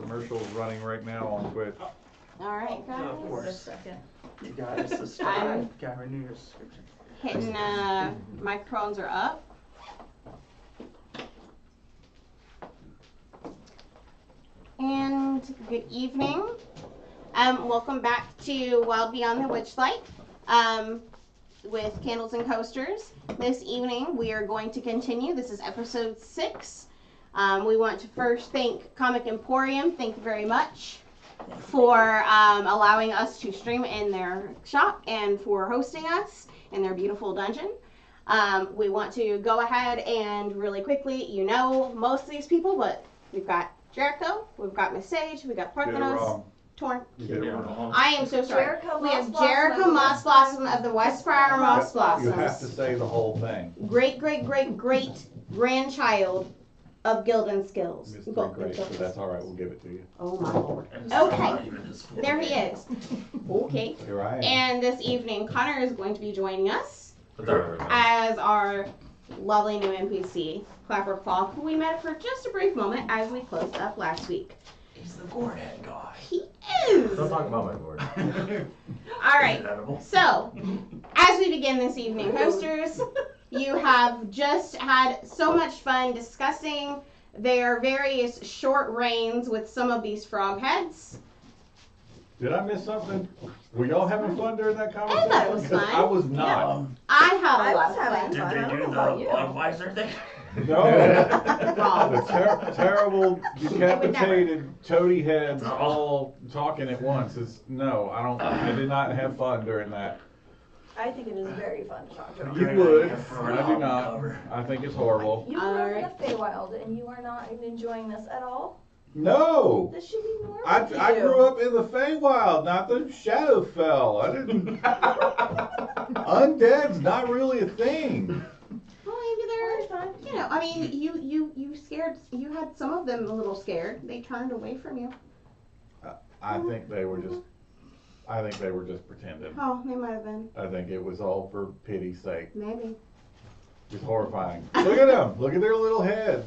commercials running right now on Twitch. All right, guys. Of course. Wait a second. You gotta subscribe. Gotta renew your subscription. Hitting microphones are up. And good evening. Welcome back to Wild Beyond the Witchlight with Candles and Coasters. This evening we are going to continue. This is episode 6. We want to first thank Comic Emporium. Thank you very much for allowing us to stream in their shop and for hosting us in their beautiful dungeon. We want to go ahead and really quickly, you know most of these people, but we've got Jericho, we've got Miss Sage, we've got Parthenos, Torn. I am so sorry. We have Jericho Moss Blossom of the Westfire Moss Blossoms. You have to say the whole thing. Great grandchild of Gildan Skills. Mr. Great, so that's all right. We'll give it to you. Oh my lord. Okay. There he is. Okay. Here I am. And this evening, Connor is going to be joining us as our lovely new NPC, Clapperclaw, who we met for just a brief moment as we closed up last week. He's the gourd head guy. He is. Don't talk about my gourd. All right. So, as we begin this evening, hosters, you have just had so much fun discussing their various short reigns with some of these frog heads. Did I miss something? Were y'all having fun during that conversation? I thought it was fun. I was not. I had a I lot was of having fun. Did fun. they I do don't know about you. the Budweiser thing? No. Wrong. The terrible decapitated toady heads all talking at once. No, I did not have fun during that. I think it is very fun to talk to You them. would. I do not. I think it's horrible. You grew up in the Feywild and you are not enjoying this at all? No. This should be normal I for you. grew up in the Feywild, not the Shadowfell. I didn't. Undead's not really a thing. Well, maybe they're, you know, I mean, you scared, you had some of them a little scared. They turned away from you. I think they were just pretending. Oh, they might have been. I think it was all for pity's sake. Maybe. It's horrifying. Look at them. Look at their little heads.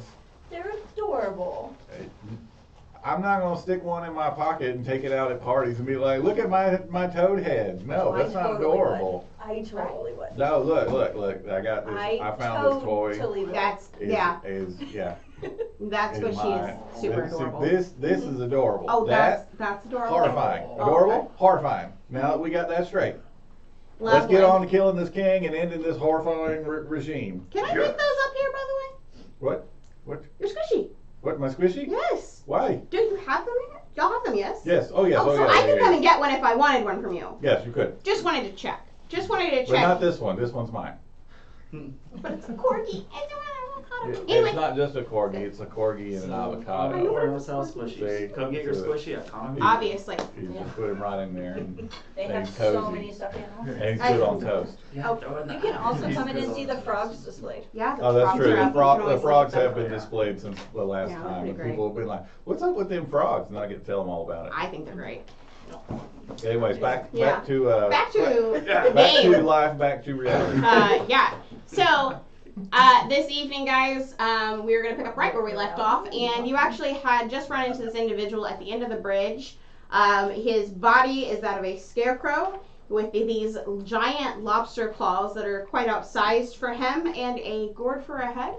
They're adorable. I'm not going to stick one in my pocket and take it out at parties and be like, look at my toad head. No, that's not adorable. I totally would. No, look. I got this. I found this toy. Totally would. That's, Yeah. That's what she is. Super adorable. This is adorable. Oh, that's adorable. Horrifying. Oh, Adorable? okay. Horrifying. Now that we got that straight. Lovely. Let's get on to killing this king and ending this horrifying regime. Can I pick those up here, by the way? What? What? You're squishy. What, my squishy? Yes. Why? Do you have them here? Y'all have them, yes? Yes. Oh, yes. Oh, so yeah, I yeah, could yeah. come and get one if I wanted one from you. Yes, you could. Just wanted to check. But not this one. This one's mine. But it's a corgi. It's Anyway. not just a corgi. It's a corgi and an avocado. Or sell squishies. See? Come get your squishy at Comic. Obviously. You just put him right in there. And They have he's so cozy. many stuffed animals. And he's good on toast. Yeah, You can also come in and see the frogs displayed. Yeah, the Oh, that's frogs true. are up. The, You can always frogs look at have them. been displayed since the last Yeah, time. pretty And great. people have been like, what's up with them frogs? And I get to tell them all about it. I think they're great. Anyways, back to Back to the back game. to life, back to reality. Yeah. So, this evening, guys, we were going to pick up right where we left off, and you actually had just run into this individual at the end of the bridge. His body is that of a scarecrow with these giant lobster claws that are quite outsized for him and a gourd for a head.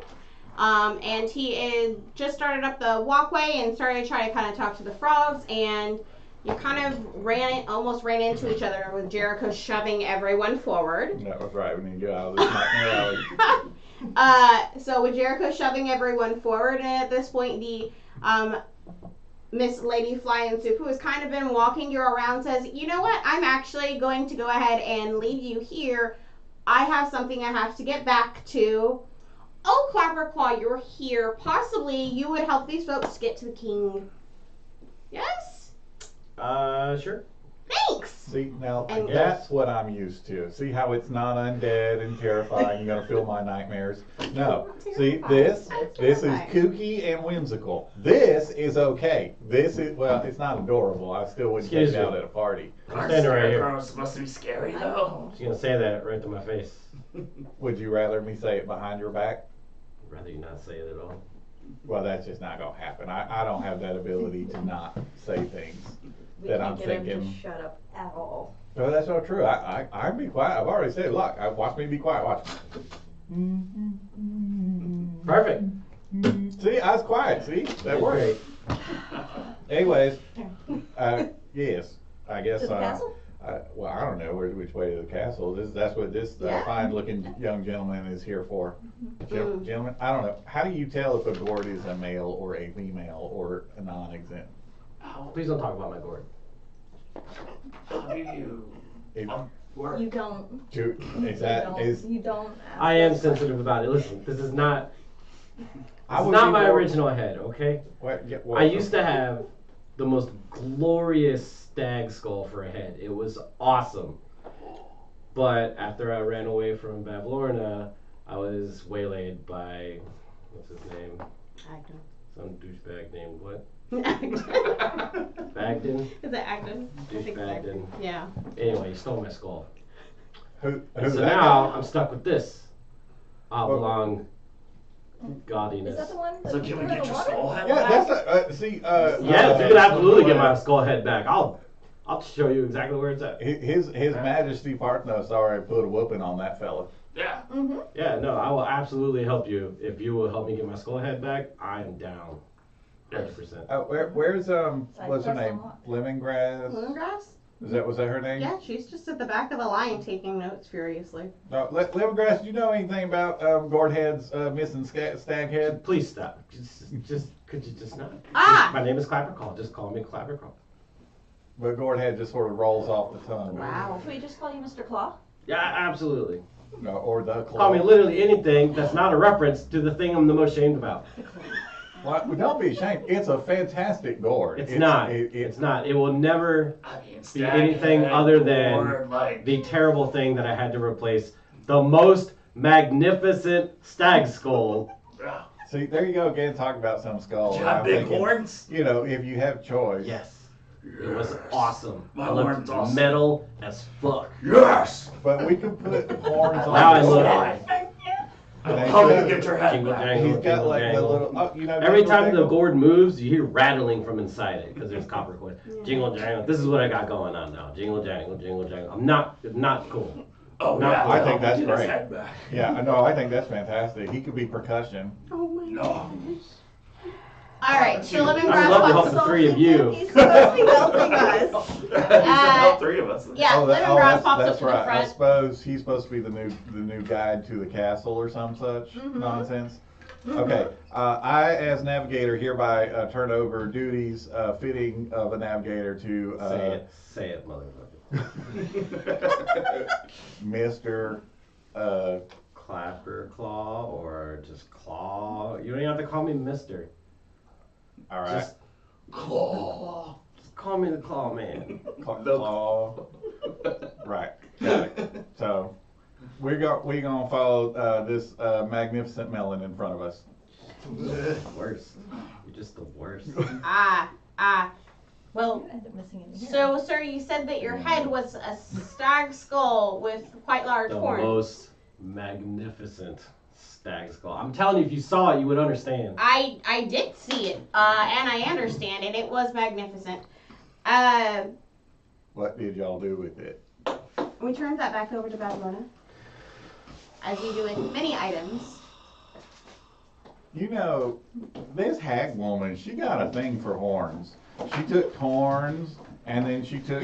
And he is just started up the walkway and started trying to kind of talk to the frogs, and you kind of almost ran into each other with Jericho shoving everyone forward. That was right. We need to get out of this nightmare alley. So with Jericho shoving everyone forward, and at this point the Miss Lady Flying Soup, who has kind of been walking you around, says, you know what, I'm actually going to go ahead and leave you here. I have something I have to get back to. Oh, Clapperclaw, you're here. Possibly you would help these folks get to the king. Yes? Sure. Thanks! See, now And- that's what I'm used to. See how it's not undead and terrifying, you're gonna feel my nightmares? No. See, this is kooky and whimsical. This is okay. This is, well, it's not adorable. I still wouldn't take it out at a party. Our Standing right here. scarecrow's supposed to be scary though. She's gonna say that right to my face. Would you rather me say it behind your back? Rather you not say it at all. Well, that's just not gonna happen. I don't have that ability to not say things We that can't I'm get him thinking. to shut up at all. No, that's not true. I'd be quiet. I've already said, look, watch me be quiet. Watch. Perfect. See, I was quiet. See, that worked. Great. Anyways, yes, I guess. To the castle? Well, I don't know which way to the castle. That's what this Yeah. fine-looking young gentleman is here for. Gentlemen, I don't know. How do you tell if a gourd is a male or a female or a non-exempt? Please don't talk about my gourd. How do you If- work? You don't. You don't ask I am those sensitive about it. Listen, this is not. I It's would not be my more- original head, okay? What, I used to have the most glorious stag skull for a head. It was awesome. But after I ran away from Bavlorna, I was waylaid by, what's his name? Agden. Some douchebag named what? Agden. Bagden? Is it Agden? I think it's Douchebagden. Yeah. Anyway, he stole my skull. Who's So that now guy? I'm stuck with this oblong Is gaudiness. that the one that So can we threw in get the your water? skull head Yeah, back? that's Yes, you can absolutely get my skull head back. I'll show you exactly where it's at. His Majesty Partnos already put a whooping on that fella. Yeah. Mm-hmm. Yeah, no, I will absolutely help you. If you will help me get my skull head back, I am down. 100%. Where's what's her quest name? unlocked. Lemongrass? Lemongrass? Was that her name? Yeah, she's just at the back of the line taking notes furiously. No, Lemongrass. Do you know anything about Gourdhead's missing stag head? Please stop. Just could you just not? Ah! My name is Clapperclaw. Just call me Clapperclaw. But Gourdhead just sort of rolls off the tongue. Wow. Can we just call you Mr. Claw? Yeah, absolutely. No, or the claw. Call me literally anything that's not a reference to the thing I'm the most ashamed about. Well, don't be ashamed. It's a fantastic gourd. It's not. It's It's not. It will never I mean, be stag anything head other than or, like, the terrible thing that I had to replace. The most magnificent stag skull. yeah. See, there you go again. Talk about some skull. You and have I'm big thinking, horns? You know, if you have choice. Yes. It was awesome. My I looked horn's awesome. metal as fuck. Yes! But we could put horns on. Now I the look- skull. I'm coming to get your head Jingle back. jangle. He's got like the Jangle. little. Oh, you know. Every jingle time the jangle? gourd moves, you hear rattling from inside it because there's copper coin. Jingle jangle. This is what I got going on now. Jingle jangle, jingle jangle. I'm not cool. Oh, Not yeah. cool. I think that's Get his great. head back. Yeah, no, I think that's fantastic. He could be percussion. Oh my No. All right, so I would Lemongrass love to help pops the up. three of you. He's supposed to be helping us. He said all three of us. Yeah, Oh, Lemongrass pops up that's to the right. I front. suppose he's supposed to be the new guide to the castle or some such Mhm. nonsense. Okay, I as navigator hereby turn over duties fitting of a navigator to Say it, motherfucker. Mr. Clapperclaw or just Claw. You don't even have to call me Mister. All right, Just Claw. call me the Claw Man. Claw. Right, got it. So we're gonna follow this magnificent melon in front of us. Worst. You're just the worst. Well, You end up missing it here. so sir, you said that your head was a stag skull with quite large The horns. most magnificent stag skull. I'm telling you, if you saw it, you would understand. I did see it, and I understand it. It was magnificent. What did y'all do with it? We turned that back over to Babylona, as we do with many items. You know, this hag woman, she got a thing for horns. She took horns, and then she took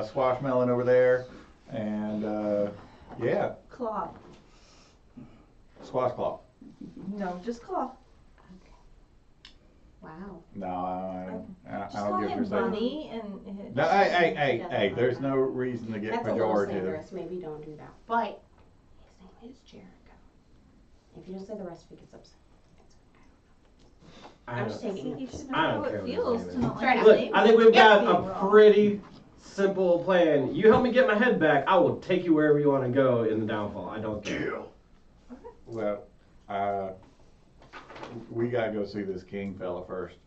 squash melon over there, and yeah, Claw. squash claw. No, just Claw. Wow. No, I Just don't call get him your saying. Bunny and. No, hey, there's no reason to get That's a little pejorative. slanderous. Maybe don't do that. But his name is Jericho. If you just say the rest of it gets upset. I'm just taking You it. should know I how don't care it what his feels name to is. not Try like it his Look, name. I think we've got being a wrong. pretty simple plan. You help me get my head back, I will take you wherever you want to go in the downfall. I don't care. Deal. Well, we gotta go see this king fella first.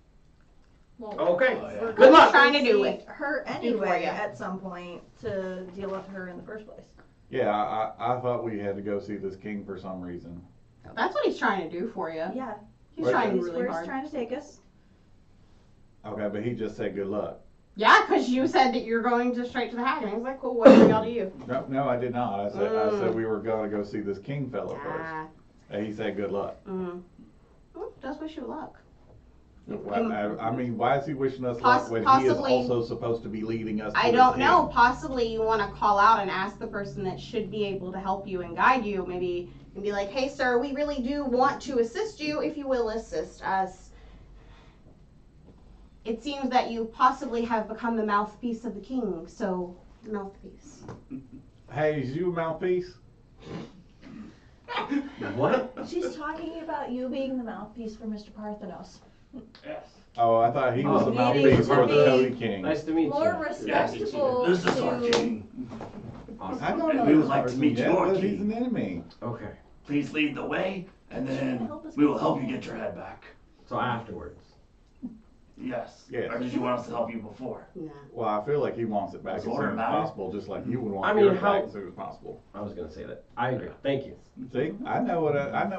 Well, Okay. Oh, yeah. we're Good luck. Trying to do see with her for anyway ya. at some point to deal with her in the first place. Yeah, I thought we had to go see this king for some reason. That's what he's trying to do for you. Yeah. He's Where's trying He's really where he's hard. trying to take us. Okay, but he just said good luck. Yeah, because you said that you're going to straight to the hag, and he's like, cool, what do y'all do you? No, I did not. I said we were going to go see this king fellow first. Ah. And he said good luck. Well, does wish you luck. I mean, why is he wishing us luck when he is possibly- also supposed to be leading us to I this don't king? know. Possibly you want to call out and ask the person that should be able to help you and guide you. Maybe and be like, hey, sir, we really do want to assist you if you will assist us. It seems that you possibly have become the mouthpiece of the king, so mouthpiece. Hey, is you a mouthpiece? What? She's talking about you being the mouthpiece for Mr. Parthenos. Yes. Oh, I thought he was the Oh, needing mouthpiece to for the be Cody King. Nice to meet More you. respectable This is our to... king. Awesome. I don't And know we would this like to person meet yet, your but he's king. an enemy. Okay. Please lead the way, and Trying to then help us we will get help you there. get your head back. So afterwards. Yes. Yes. Or did you want us to help you before? Nah. Well, I feel like he wants it back as Let's soon order as him out. possible, just like you would want I mean, yours how- back as soon as possible. I was gonna say that. I agree. Thank you. See, I know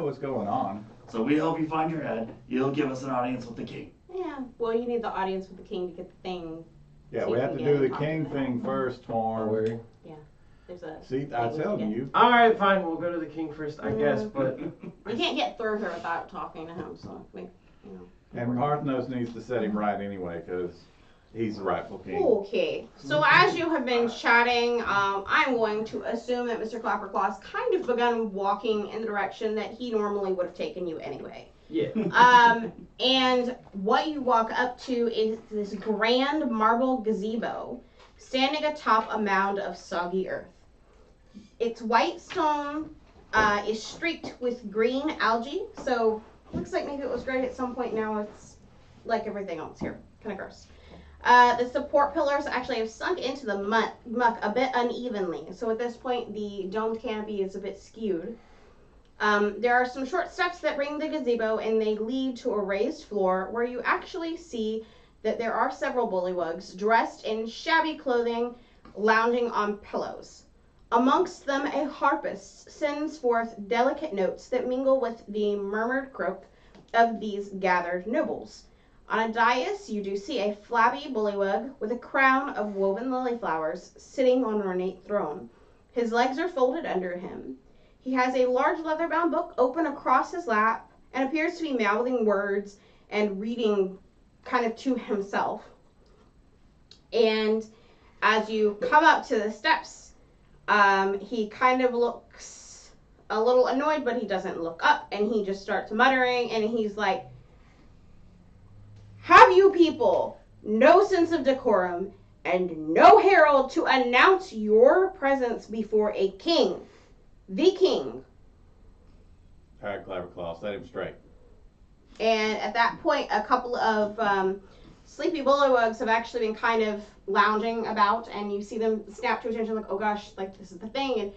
what's going on. So we help you find your head. You'll give us an audience with the king. Yeah. Well, you need the audience with the king to get the thing. Yeah, So we you have can to get do the and talk king to thing them. first, Don't Torm. worry. There's a. See, I'm thing telling to you. All right, fine. We'll go to the king first, I guess. But You can't get through here without talking to him. So, And Parthenos needs to set him right anyway, because he's the rightful king. Okay, so as you have been chatting, I'm going to assume that Mr. Clapperclaw has kind of begun walking in the direction that he normally would have taken you anyway. yeah. And what you walk up to is this grand marble gazebo standing atop a mound of soggy earth. Its white stone is streaked with green algae, so looks like maybe it was great at some point. Now it's like everything else here, kind of gross. The support pillars actually have sunk into the muck a bit unevenly, so at this point the domed canopy is a bit skewed. There are some short steps that bring the gazebo, and they lead to a raised floor where you actually see that there are several bullywugs dressed in shabby clothing lounging on pillows. Amongst them, a harpist sends forth delicate notes that mingle with the murmured croak of these gathered nobles. On a dais, you do see a flabby bullywug with a crown of woven lily flowers sitting on an ornate throne. His legs are folded under him. He has a large leather-bound book open across his lap and appears to be mouthing words and reading kind of to himself. And as you come up to the steps, he kind of looks a little annoyed, but he doesn't look up, and he just starts muttering, and he's like, "Have you people no sense of decorum and no herald to announce your presence before a king, the king?" All right, Clapperclaw, set him straight. And at that point, a couple of sleepy bullywugs have actually been kind of lounging about, and you see them snap to attention like, oh gosh, like this is the thing, and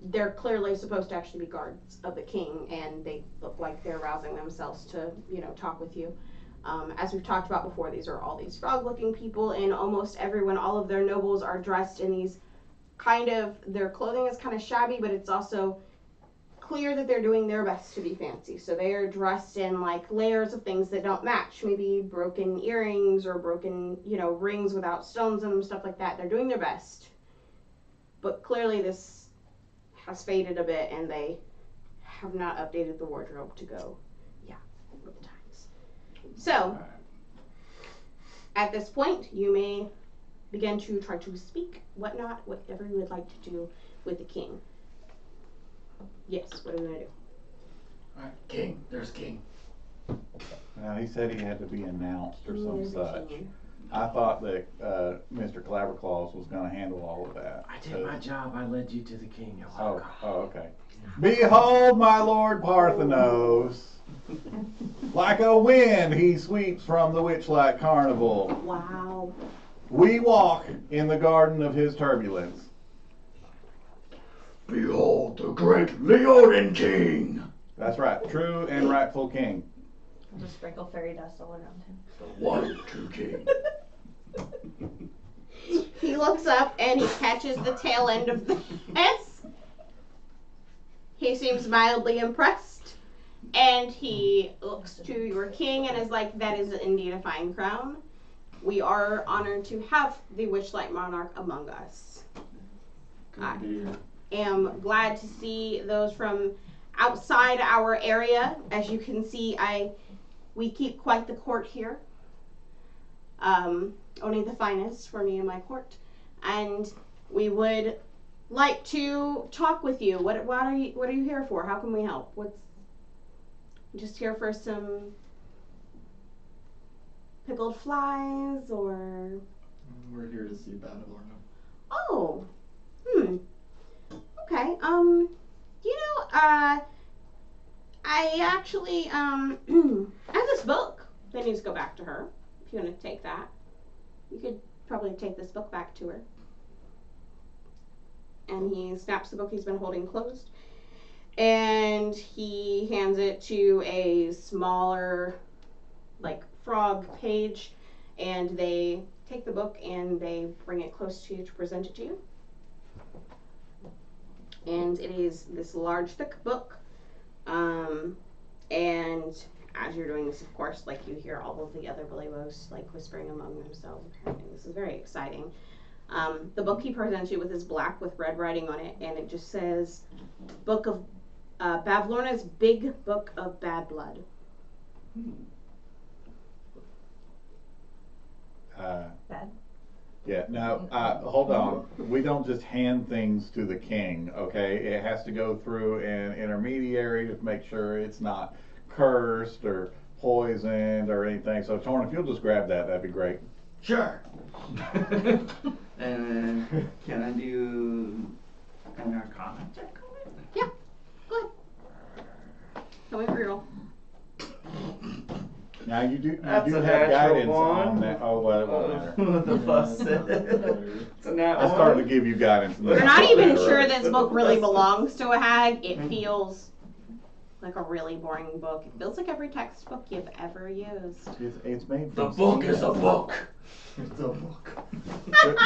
they're clearly supposed to actually be guards of the king, and they look like they're rousing themselves to, talk with you. As we've talked about before, these are all these frog-looking people, and almost everyone, all of their nobles are dressed in these their clothing is kind of shabby, but it's also clear that they're doing their best to be fancy. So they are dressed in like layers of things that don't match, maybe broken earrings or broken, rings without stones in them, stuff like that. They're doing their best. But clearly this has faded a bit, and they have not updated the wardrobe to go, with the times. So, at this point, you may begin to try to speak, whatnot, whatever you would like to do with the king. Yes, what are we going to do? Alright, king. There's king. Now, he said he had to be announced or some There's the such. king. I thought that Mr. Clapperclaws was going to handle all of that. I did my job. I led you to the king. You're welcome. Okay. Behold, my lord Parthenos. Like a wind he sweeps from the Witchlight carnival. Wow. We walk in the garden of his turbulence. Behold the great Leonin king. That's right, true and rightful king. I'll just sprinkle fairy dust all around him. The one true king. He looks up and he catches the tail end of the S. He seems mildly impressed. And he looks to your king and is like, that is indeed a fine crown. We are honored to have the Witchlight monarch among us. I am glad to see those from outside our area. As you can see, we keep quite the court here. Only the finest for me and my court. And we would like to talk with you. What are you here for? How can we help? Just here for some pickled flies, or? We're here to see Badalorna. Oh, okay. I actually I have this book that needs to go back to her. If you want to take that, you could probably take this book back to her. And he snaps the book he's been holding closed, and he hands it to a smaller, like, frog page, and they take the book and they bring it close to you to present it to you. And it is this large, thick book. And as you're doing this, of course, like, you hear all of the other Believos, like, whispering among themselves. Apparently, this is very exciting. The book he presents you with is black with red writing on it, and it just says, Book of Bavlorna's Big Book of Bad Blood. Bad? Yeah, now, hold on. We don't just hand things to the king, okay? It has to go through an intermediary to make sure it's not cursed or poisoned or anything. So, Torn, if you'll just grab that, that'd be great. Sure. And can I do an Arcana check on it? Yeah, go ahead. Tell me for real. Now, you do That's have a natural guidance one. on that. Oh, well, it won't matter. What the fuss said. It's a nat I started to one. give you guidance. And You're then not I even thought, sure right. this book really belongs to a hag. It feels like a really boring book. It feels like every textbook you've ever used. It's made The from book is a steel. book. It's a book.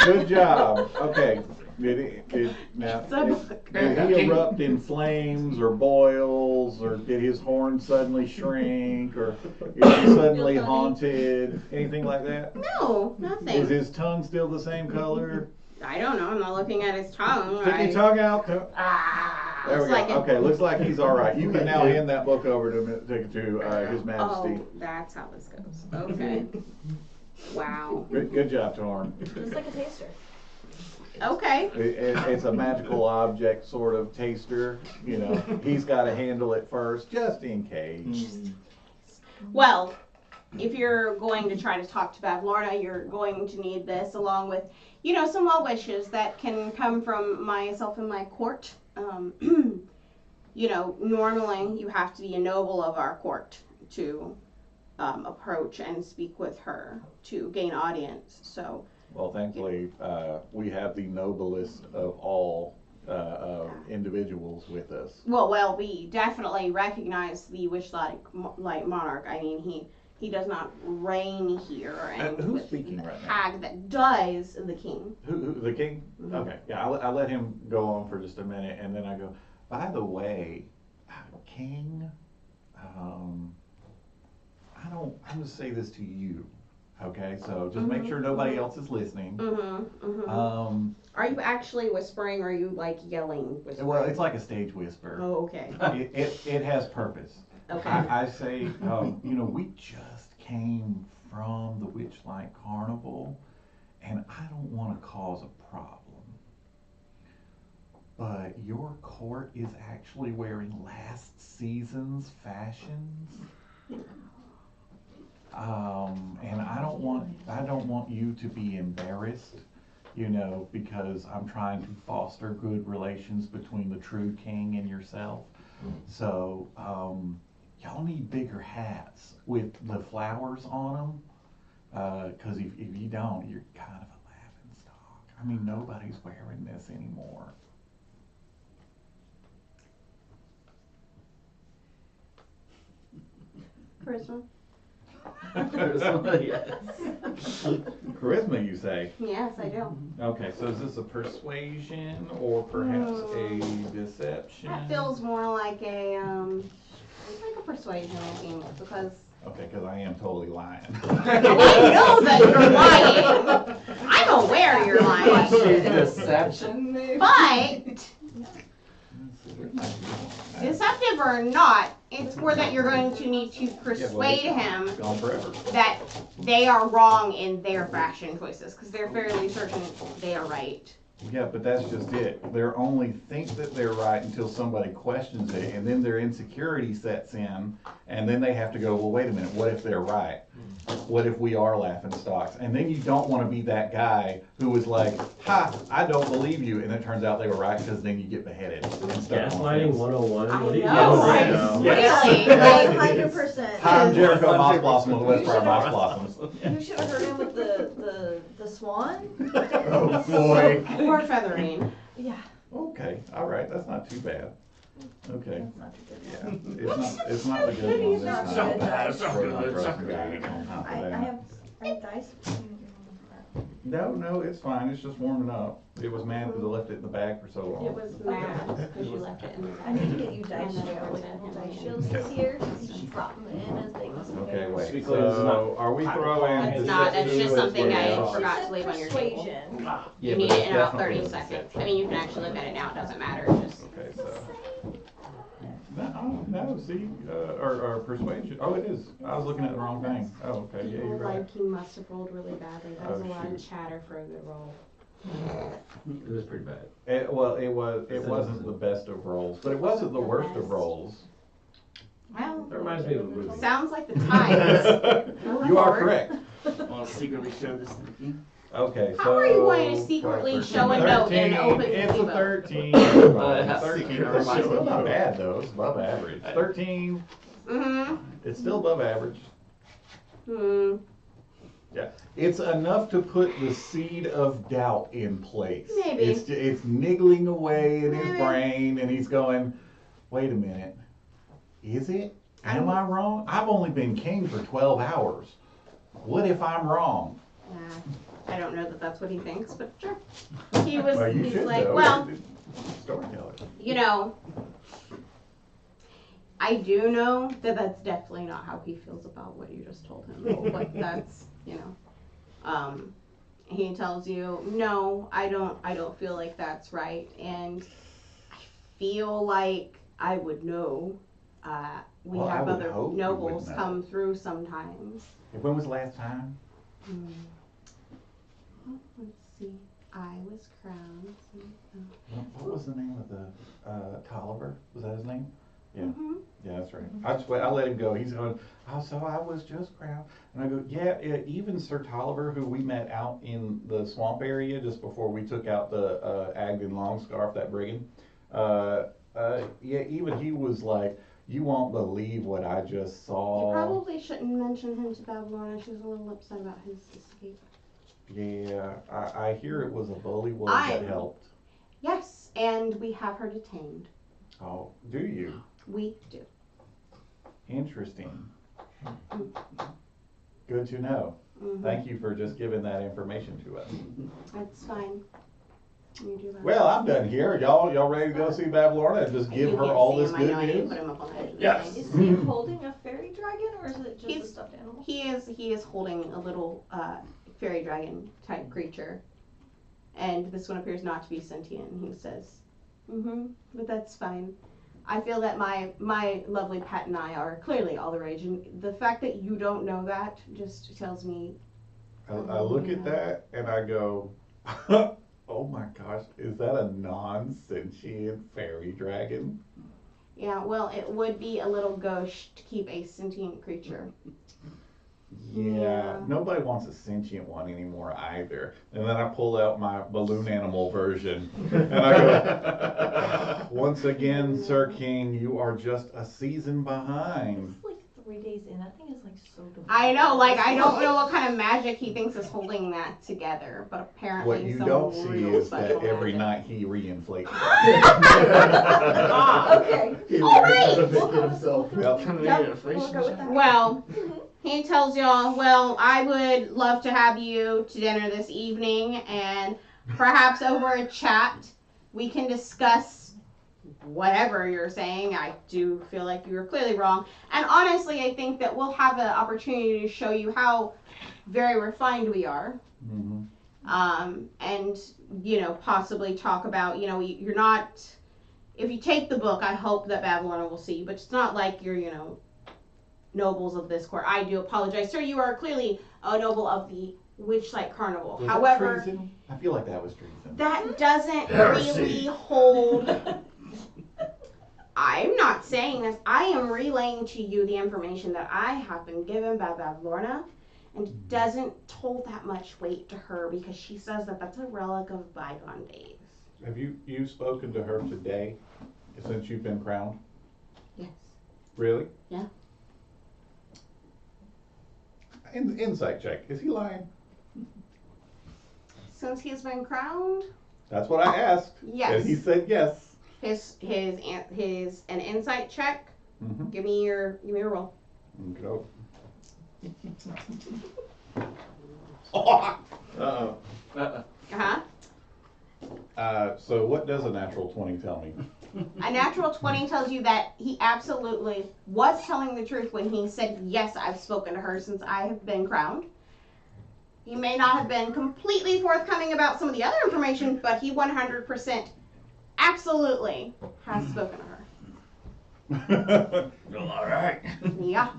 Good job. Okay. Did It's a book. he erupt in flames or boils, or did his horn suddenly shrink, or is he suddenly Feel funny. haunted? Anything like that? No, Is nothing. his tongue still the same color? I don't know. I'm not looking at his tongue. Stick your tongue out. There we Looks go. like it. Okay, looks like he's all right. You can now hand that book over to His Majesty. Oh, that's how this goes. Okay. Wow. Good job, Torn. Just like a taster. Okay. It's a magical object sort of taster. You know, he's got to handle it first, just in case. Well, if you're going to try to talk to Bavlorna, you're going to need this along with, some well wishes that can come from myself and my court. Normally you have to be a noble of our court to approach and speak with her to gain audience. So, Well, thankfully, we have the noblest of all individuals with us. well, we definitely recognize the Witchlight monarch. I mean, he does not reign here, and Who's with speaking the right now? hag that does, the king. Who the king? Mhm. Okay, yeah, I let him go on for just a minute, and then I go, by the way, king, I'm going to say this to you, okay? So just make sure nobody else is listening. Are you actually whispering, or are you, like, yelling whispering? Well, it's like a stage whisper. Oh, okay. It has purpose. Okay. I say, we just came from the Witchlight Carnival, and I don't want to cause a problem. But your court is actually wearing last season's fashions. And I don't want you to be embarrassed, because I'm trying to foster good relations between the true king and yourself. So, y'all need bigger hats with the flowers on them, because if you don't, you're kind of a laughing stock. I mean, nobody's wearing this anymore. Charisma? Yes. Charisma, you say? Yes, I do. Okay, so is this a persuasion or perhaps a deception? That feels more like a persuasion looking because Okay, because I am totally lying. I know that you're lying. I'm aware you're lying. Deception, maybe? But deceptive or not, it's more that you're going to need to persuade him Gone forever. that they are wrong in their fashion choices because they're fairly certain they are right. Yeah, but that's just it. They're only think that they're right until somebody questions it, and then their insecurity sets in, and then they have to go, well, wait a minute, what if they're right? What if we are laughing stocks? And then you don't want to be that guy who was like, ha, I don't believe you, and it turns out they were right, because then you get beheaded and stuff. Gaslighting 101. I What are you know, doing right? now? Really? 100%. I'm Jericho Moss 100%. Blossom with Westboro Moss Blossoms. You should have heard him with the swan. Oh, boy. Or feathering. Yeah, Okay, all right, that's not too bad. Okay, that's not too good. yeah, it's not the good one this Not time. so bad, it's not We're good, gonna it's throw not some good. guys on top of I that. have dice. No, it's fine, it's just warming up. It was mad because I left it in the bag for so long. It was mad because you left it in the I need to get you dice And then shields. I put it in Dice the- shields this year. You drop them in as they go. Okay, wait, Speak clearly, it's so not are we hot throwing? water. It's not, it's just something I Yeah. forgot to leave on your table. Persuasion. Yeah, You but need it it's in about definitely 30 a seconds. deception. I mean, you can actually look at it now, it doesn't matter, it's just. Okay, so. No, see, or persuasion, oh, it is, I was looking at the wrong thing. Oh, okay, yeah, you're right. He must have rolled really badly, that was Oh, a lot of shoot. chatter for a good roll. It was pretty bad. It wasn't the best of rolls, but it wasn't the worst of rolls. Well, That reminds me of a movie. sounds like the times. You are correct. Want to secretly show this to the king? Okay, so. How are you going to secretly show a note in an open 13, it's a gazebo? 13. That's 13, secret. it's still not bad though, it's above average. 13, Mm-hmm. it's still above average. Hmm. Yeah, it's enough to put the seed of doubt in place. Maybe. It's niggling away in his Maybe. brain, and he's going, wait a minute, is it? Am I wrong? I've only been king for 12 hours. What if I'm wrong? I don't know that that's what he thinks, but sure. He was, Well, you he's should like, though. well, Storyteller. you know, I do know that that's definitely not how he feels about what you just told him, but that's, you know, he tells you, no, I don't feel like that's right, and I feel like I would know, we Well, I have would other hope you would nobles know. come through sometimes. When was the last time? Let's see, I was crowned. What was the name of the Tolliver? Was that his name? Yeah. Mm-hmm. Yeah, that's right. I let him go. He's going, oh, so I was just crowned. And I go, yeah, even Sir Tolliver, who we met out in the swamp area just before we took out the Agden Longscarf, that brigand, yeah, even he was like, you won't believe what I just saw. You probably shouldn't mention him to Babylona. She was a little upset about his escape. Yeah, I hear it was a bully wolf I- that helped. Yes, and we have her detained. Oh, do you? We do. Interesting. Good to know. Mhm. Thank you for just giving that information to us. That's fine. You do that. Well, I'm done here. Y'all ready to go see Babylona and just give You her can't all see this him. I good know I didn't news? put him up on the edge of the Yes. thing. Is he holding a fairy dragon or is it just a He's- stuffed animal? He is holding a little fairy dragon type creature, and this one appears not to be sentient. And he says, but that's fine. I feel that my lovely pet and I are clearly all the rage, and the fact that you don't know that just tells me. I look at that and I go, oh my gosh, is that a non-sentient fairy dragon? Yeah, well, it would be a little gauche to keep a sentient creature. Yeah. Nobody wants a sentient one anymore either. And then I pull out my balloon animal version and I go, once again, Sir King, you are just a season behind. It's like 3 days in. That thing is like so good. I know, like, I don't know what kind of magic he thinks is holding that together, but apparently What you some don't see real is that special every magic. night he reinflates. Okay. He All right. reins We'll go with himself. we'll Yep. go- Kind of Yep, need inflation we'll go with check. that. Well, Mhm. he tells y'all, well, I would love to have you to dinner this evening, and perhaps over a chat, we can discuss whatever you're saying, I do feel like you were clearly wrong. And honestly, I think that we'll have an opportunity to show you how very refined we are. Mm-hmm. And, you know, possibly talk about, you know, you're not, if you take the book, I hope that Babylon will see you, but it's not like you're, you know, nobles of this court. I do apologize. Sir, you are clearly a noble of the Witchlight Carnival. Was However, that treason? I feel like that was treason. that doesn't really hold. I'm not saying this. I am relaying to you the information that I have been given by Lorna, and it doesn't hold that much weight to her because she says that that's a relic of bygone days. Have you spoken to her today since you've been crowned? Yes. Really? Yeah. Insight check. Is he lying? Since he's been crowned, That's what I asked. yes. And he said yes. His an insight check. Mm-hmm. Give me your roll. Go. Uh-oh. Uh-huh. So what does a natural 20 tell me? A natural 20 tells you that he absolutely was telling the truth when he said, yes, I've spoken to her since I have been crowned. He may not have been completely forthcoming about some of the other information, but he 100% absolutely has spoken to her. All right. Yeah.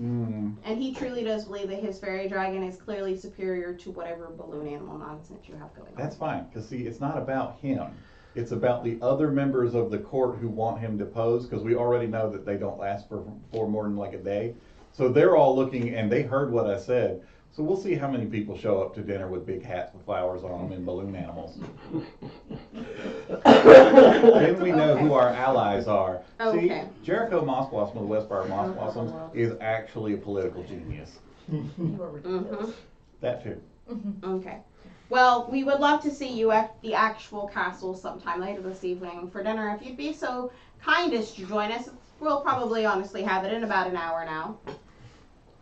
Mm. And he truly does believe that his fairy dragon is clearly superior to whatever balloon animal nonsense you have going on. That's fine, because see, it's not about him. It's about the other members of the court who want him deposed, because we already know that they don't last for more than like a day. So they're all looking, and they heard what I said. So we'll see how many people show up to dinner with big hats with flowers on them and balloon animals. Then we know who our allies are. Okay. See, Jericho Mossblossom of the Westfire Mossblossoms is actually a political genius. You are ridiculous. That too. Okay. Well, we would love to see you at the actual castle sometime later this evening for dinner. If you'd be so kind as to join us, we'll probably honestly have it in about an hour now.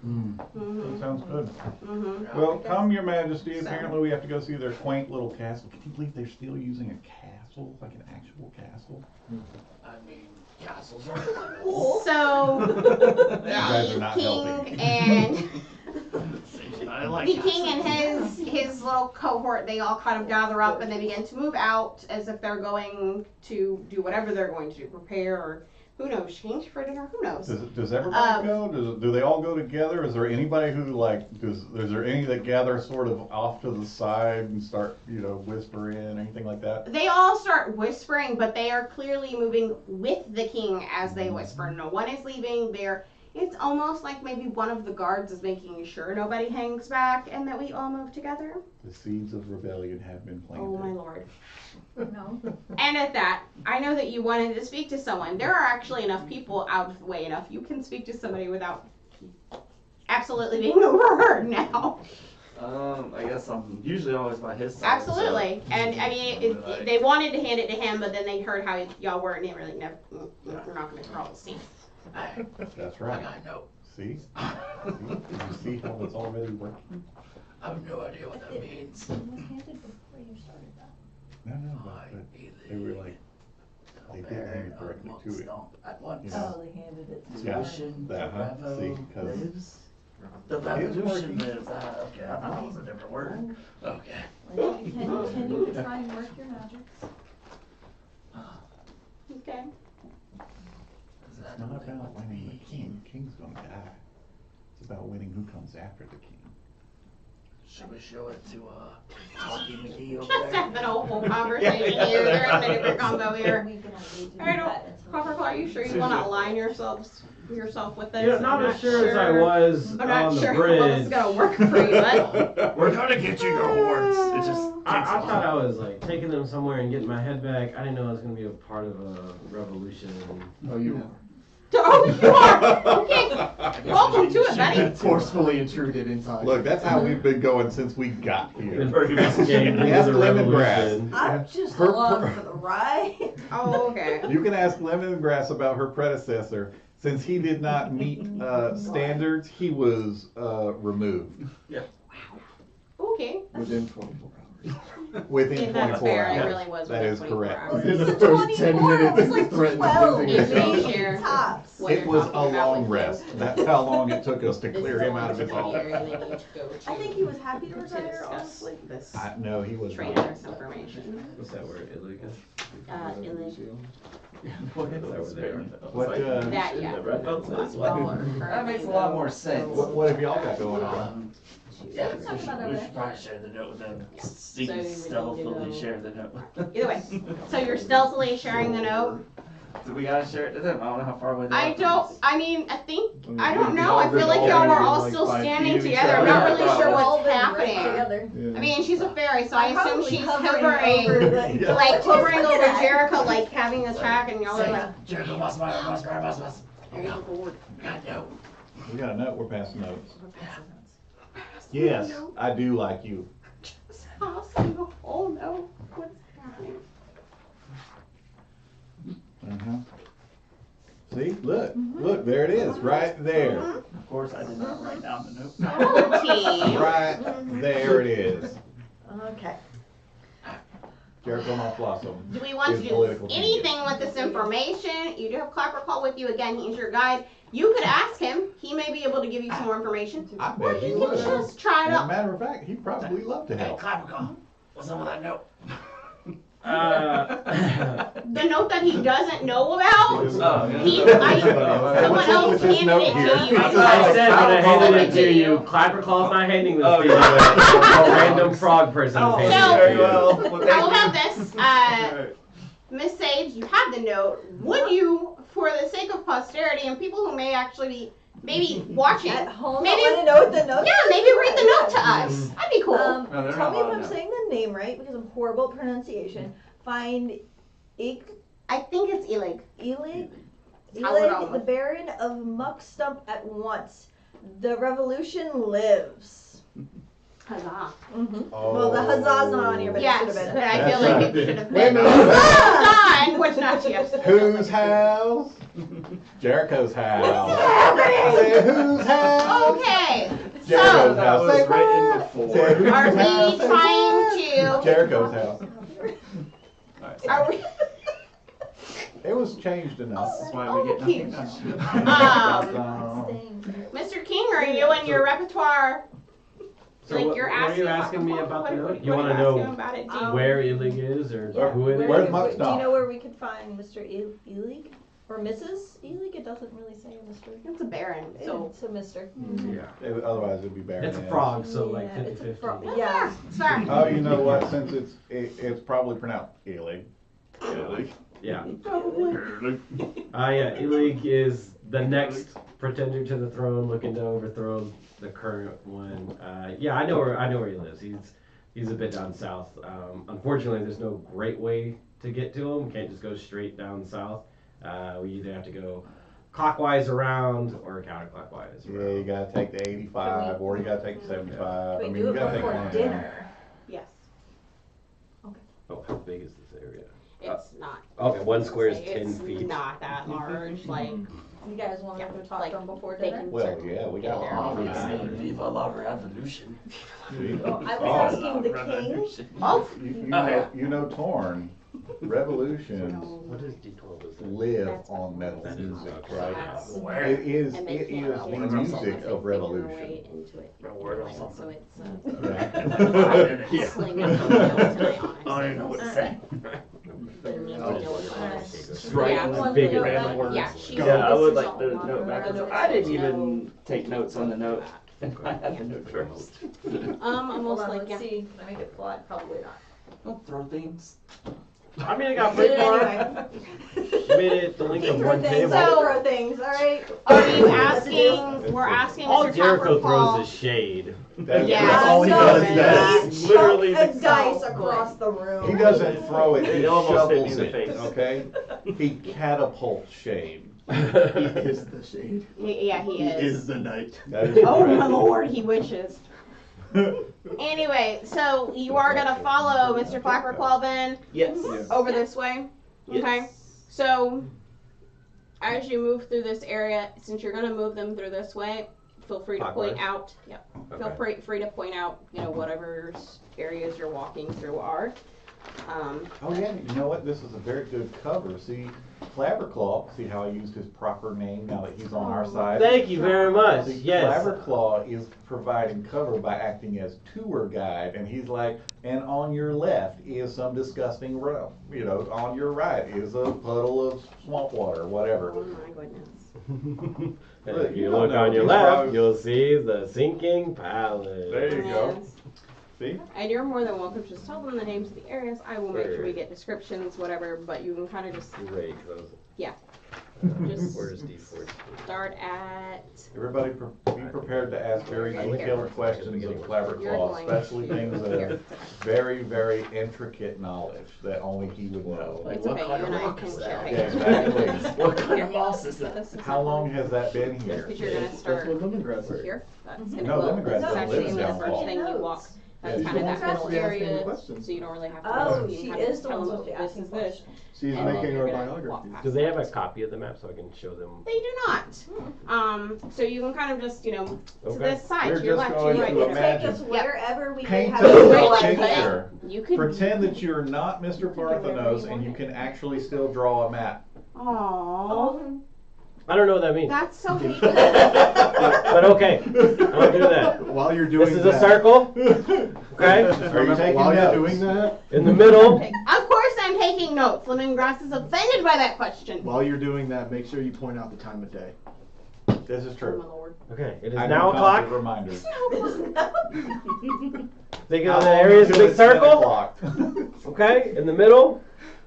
That sounds good. Mm-hmm. Well, come, Your Majesty. Apparently, we have to go see their quaint little castle. Can you believe they're still using a castle, like an actual castle? I mean, castles are cool. So, You guys are the not king helping. and I like the king and castles. his little cohort, they all kind of gather up and they begin to move out as if they're going to do whatever they're going to do, prepare or who knows, change for dinner, who knows. Does everybody go? Do they all go together? Is there anybody who is there any that gather sort of off to the side and start, whispering, anything like that? They all start whispering, but they are clearly moving with the king as they whisper. No one is leaving. It's almost like maybe one of the guards is making sure nobody hangs back and that we all move together. The seeds of rebellion have been planted. Oh my lord. No. And at that, I know that you wanted to speak to someone. There are actually enough people out of the way enough. You can speak to somebody without absolutely being overheard now. I guess I'm usually always by his side. Absolutely. And I mean, they wanted to hand it to him, but then they heard how y'all were and they were like, no, we're not going to cross the sea. That's right. I know. See? Did you see how it's already working? I have no idea what that means. It was handed before you started that. No, but they were like, they didn't hand it directly to it. At once. Yeah. Oh, they handed it to Yeah. Tuition, That, huh? See, 'cause lives. The It's revolution working. lives. Okay, I thought it was a different word. Okay. Well, you can continue to try and work your magics. Okay. It's not about winning the king. The king's gonna die. It's about winning who comes after the king. Should we show it to Hockey McGee over Just there? having a whole conversation here. They're having a different combo here. We can only do I don't, that until- Clapperclaw, are you sure you want to align yourself with this? Yeah, not I'm as sure as I was I'm not on the sure bridge. how this is gonna work for you, but We're gonna get you your awards. It just takes I a thought I while. was like taking them somewhere and getting my head back. I didn't know I was gonna be a part of a revolution. Oh, you oh, you are okay. Welcome to it, buddy. forcefully intruded inside. Look, that's how we've been going since we got Been here. participating in Ask the lemongrass. revolution. I'm just Her- along for the ride. Oh, okay. You can ask Lemongrass about her predecessor. Since he did not meet standards, he was removed. Okay. Within 24 hours. Within Yeah, that's 24 fair. hours. It really was That within is 24 correct. hours. Within the first 10 minutes, It was like threatened 12. losing If his we job. share Tops. what It you're was a talking about long with rest. you. That's how long it took us to This clear is him the out of his one home. area they need to go to. I think he was happy to to retire, discuss honestly. this I know he was. trainer's information. Is that where illegal? Illegal. What Is that where they are? What, That, yeah. That makes a lot more sense. what have y'all got going on? Yeah, Let's talk about we that. should probably share the note with them. So See, we would stealthily need to share the note. Either way. So you're stealthily sharing the note? Do we gotta share it to them? I don't know how far away they are. I don't, I mean, I don't We know. I feel like y'all are all still standing together. I'm not really sure what's happening. Yeah. I mean, she's a fairy, so I assume probably she's hovering hovering, over the- Yeah. like hovering over Yeah. Jericho, like having this hack, and y'all are like, Jericho, must. Here you go. God, no. We got a note, we're passing notes. Yes, I do like you. awesome. Oh no, what's happening? See, look, there it is, right there. Of course, I did not write down the note. Oh, team. Right there it is. Okay. Jericho Moss Blossom. Do we want is to do political anything with this information? You do have Clapperclaw with you again. He's your guide. You could ask him. He may be able to give you some more information. I Or bet he you can would. just try As a to. matter of fact, he'd probably love to Hey, help. Clapperclaw, what's up with that note? The note that he doesn't know about. Oh, Someone else handed it to you. I said when I handed it to you, Clapperclaw's not handing this to you. A random frog person is handing it very to you. well. Well, thank How you. about this? Miss Sage, you have the note. Would you, for the sake of posterity and people who may actually be maybe watching, At home, Maybe- I want to know what the note yeah, maybe read the note to us. That'd be cool. No, they're Tell not me if allowed I'm now. saying the name right because I'm horrible at pronunciation. Find I think it's Elig. Elig, I would the almost- Baron of Muckstump at once. The revolution lives. Huzzah. Well, the huzzah's not on here, but Yes, it should have but been. I feel That's like it should have Wait a been. minute. Huzzah! Which not yes. Whose house? Jericho's house. I said, whose house? Okay. Jericho's So, That house. was Say written what? before. Say whose are we house? Say trying what? to? Jericho's house. Are we? It was changed enough. That's why we get nothing done. Mr. King, are you in your repertoire? So Like what, you're what are asking. you asking me what- about what- the note? what You are want to asking know about it? Do you- where Elig is or Yeah, who it is? Where's do Muckstump? you know where we could find Mr. Elig? Or Mrs. Elig? It doesn't really say Mr. It's a baron, so. So Mr. Yeah. Otherwise it'd be Baron. It's a frog, so like Yeah, it's a 50-50. frog. That's Yeah. fair. It's fair. Oh, you know what? Since it's probably pronounced Elig. Yeah. Probably. Yeah, Elig is the next pretender to the throne, looking to overthrow the current one. Yeah, I know where he lives. He's a bit down south. Unfortunately, there's no great way to get to him. We can't just go straight down south. We either have to go clockwise around or counterclockwise Yeah, around. you gotta take the 85 or you gotta take the 75. We I mean, do you it gotta take before one. dinner. Yes. Oh, how big is this area? It's not. Okay, one square is It's 10 feet. not that large. Like, You guys want to go talk Like, to them before they dinner? can- Well, yeah, we got Yeah. all Obviously, Viva la Revolution. I was asking the king. oh, You know Torn. Revolutions What is D12? Is that? live on metal That is music, not right? Where? It is and they the can't music of revolution. into it. Word or So something. it's Yeah. sling it tonight, I don't even know what to say. But it needs to know what Right, Yeah, it's one big thing random about- words. Yeah, she Yeah, said I this would is like all the one note word, back. so I didn't it's even no- take notes on the note. I had the note first. Almost Hold on, like, let's yeah. see. Can I make it plot? Probably not. Don't throw things. I mean, I got Did pretty it far. anyway. Made it the length of Throw one things, table. I So- throw things, alright? Are you asking, we're asking All Mr. Jericho Clapperclaw. throws is shade. Yeah, That's all he so does. is That. He's Literally chucked a the- dice across the room. He doesn't throw it, he It almost hit me in shovels the it, face. okay? He catapults shade. He is the shade. Yeah, he is. the night. That is Oh my correct. lord, he wishes. Anyway, so you are gonna follow Mr. Clapperclaw then Yes. over this way? Okay. So, as you move through this area, since you're gonna move them through this way, feel free to point Clockwise? out. Yep. Feel Okay. free to point out, whatever areas you're walking through are. Oh yeah, you know what? This is a very good cover. See, Clapperclaw, see how I used his proper name now that he's on our side? Thank you very much. See, Yes. Clapperclaw is providing cover by acting as tour guide, and he's like, and on your left is some disgusting rum. On your right is a puddle of swamp water, whatever. Oh my goodness. And Look, if you you don't look know on your these left, roads. you'll see the sinking palace. There you go. Yes. See? And you're more than welcome to just tell them the names of the areas. I will make sure we get descriptions, whatever, but you can kind of just Great. 'Cause Yeah. Just, Just- where's D14? start at. Everybody be prepared to ask very detailed questions of You're Clapperclaw, going especially to- things that Here. are very, very intricate knowledge that only he would know. Like, It's what okay, kind you of and I rock can is share that? Yeah, exactly. What kind of moss is that? This is How long has that been here? Because you're gonna That's start what lemongrass are. here. That's Mhm. gonna No, go. lemongrass This is doesn't actually live gonna be the down first fall. thing you walk. That's Yeah, kind of she's that the one middle supposed to be asking area, questions. so you don't really have to. Oh, you she can kind of is just the tell one them supposed to be this asking is this. questions. She's and making you're our gonna biography. walk past Do they have a that. copy of the map so I can show them? They do not. So you can kind of just, to Okay. this side, We're to your just left, to going your to right. You can imagine. take us wherever we Paint can a have a Wait, picture. wait, idea. You could. Pretend that you're not Mr. whatever Parthenos you and you want. can actually still draw a map. Aww. I don't know what that means. That's so hateful. But okay, I'll do that. While you're doing This is that, a circle, okay? Are you taking while notes? you're doing that, In the middle. Of course I'm taking notes. Lemongrass is offended by that question. while you're doing that, make sure you point out the time of day. This is Oh true. my lord. Okay, it is I now do o'clock. constant reminders. Think How of the long areas, until big it's 10 circle. o'clock? Okay, in the middle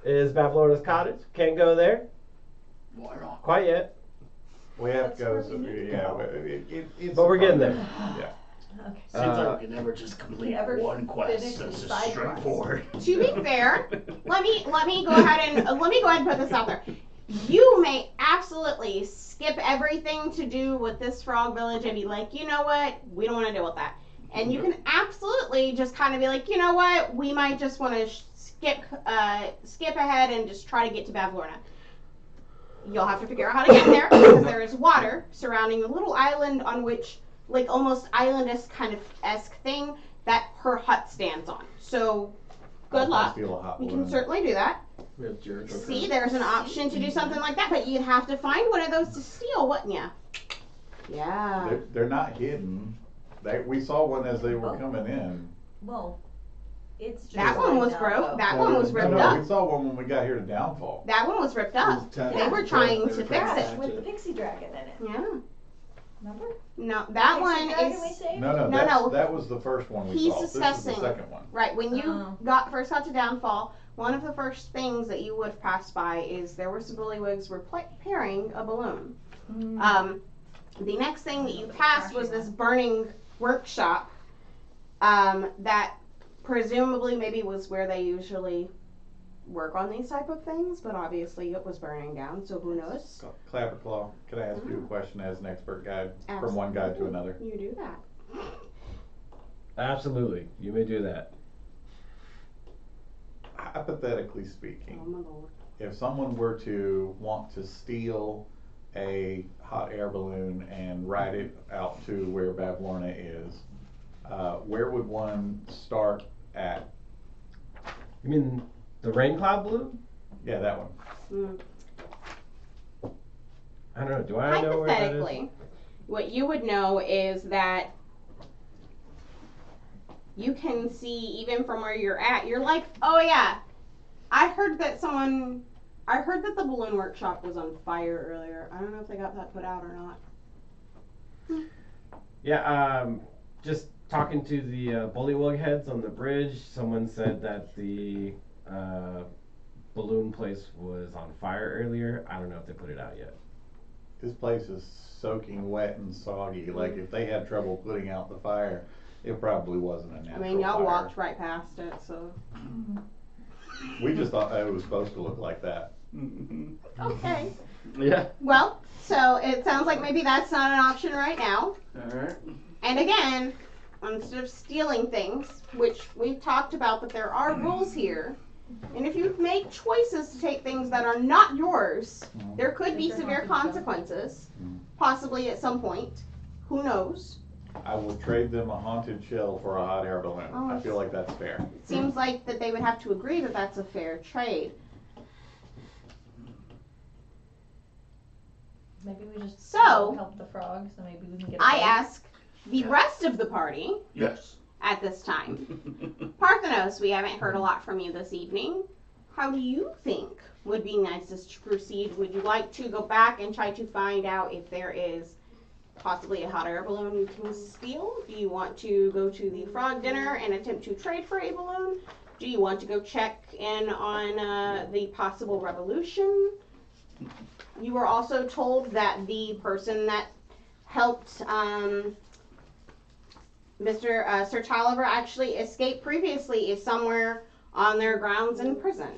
is Bavlorna's cottage. Can't go there Why not? quite yet, We have to go, That's where we need to yeah, go. it's. but we're getting there. Yeah. Okay. Seems like we can never just complete Never one quest. finish That's the just side straightforward. To be fair, let me go ahead and put this out there. You may absolutely skip everything to do with this frog village and be like, you know what, we don't want to deal with that. And you can absolutely just kind of be like, you know what, we might just want to skip ahead and just try to get to Bavlorna. You'll have to figure out how to get there because there is water surrounding a little island on which, like almost island-esque kind of esque thing that her hut stands on. So, good I'll luck. steal a hot We can balloon. certainly do that. We have Jericho. See, there's an option to do something like that, but you'd have to find one of those to steal, wouldn't you? Yeah. They're not hidden. We saw one as they were coming in. Well, it's just That one was now, broke. though. That one was No, ripped no, up. we saw one when we got here to Downfall. That one was ripped up. They were trying to fix Crash it. with the pixie dragon in it. Yeah. Remember? No, that Pixie one dragon we is saved? No, No. that was the first one we He's saw. This is discussing- the second one. right. When you Oh. first got to Downfall, one of the first things that you would have passed by is there were some bullywugs repairing a balloon. The next thing that you passed was this burning workshop that presumably maybe was where they usually work on these type of things, but obviously it was burning down, so who knows? Clapperclaw, could I ask you a question as an expert guide from one guide to another? You do that. Absolutely, you may do that. Hypothetically speaking, Oh my lord. if someone were to want to steal a hot air balloon and ride it out to where Bavlorna is, where would one start at? You mean the rain cloud balloon? Yeah, that one. I don't know. Do I know where that is? Hypothetically, what you would know is that you can see even from where you're at. You're like, oh yeah, I heard that the balloon workshop was on fire earlier. I don't know if they got that put out or not. Yeah, just talking to the bullywug heads on the bridge, someone said that the balloon place was on fire earlier. I don't know if they put it out yet. This place is soaking wet and soggy. Like if they had trouble putting out the fire, it probably wasn't a I natural mean, y'all fire. walked right past it, so. We just thought that it was supposed to look like that. Okay. Yeah. Well, so it sounds like maybe that's not an option right now. Alright. And again, instead of stealing things, which we've talked about that there are rules here, and if you make choices to take things that are not yours, there could be severe consequences, possibly at some point. Who knows? I will trade them a haunted shell for a hot air balloon. Oh, I feel like that's fair. It seems like that they would have to agree that that's a fair trade. Maybe we just So, help the frogs, and maybe we can get. I ask the rest of the party Yes. at this time. Parthenos, we haven't heard a lot from you this evening. How do you think would be nicest to proceed? Would you like to go back and try to find out if there is possibly a hot air balloon you can steal? Do you want to go to the frog dinner and attempt to trade for a balloon? Do you want to go check in on the possible revolution? You were also told that the person that helped Sir Tolliver actually escape previously is somewhere on their grounds in prison.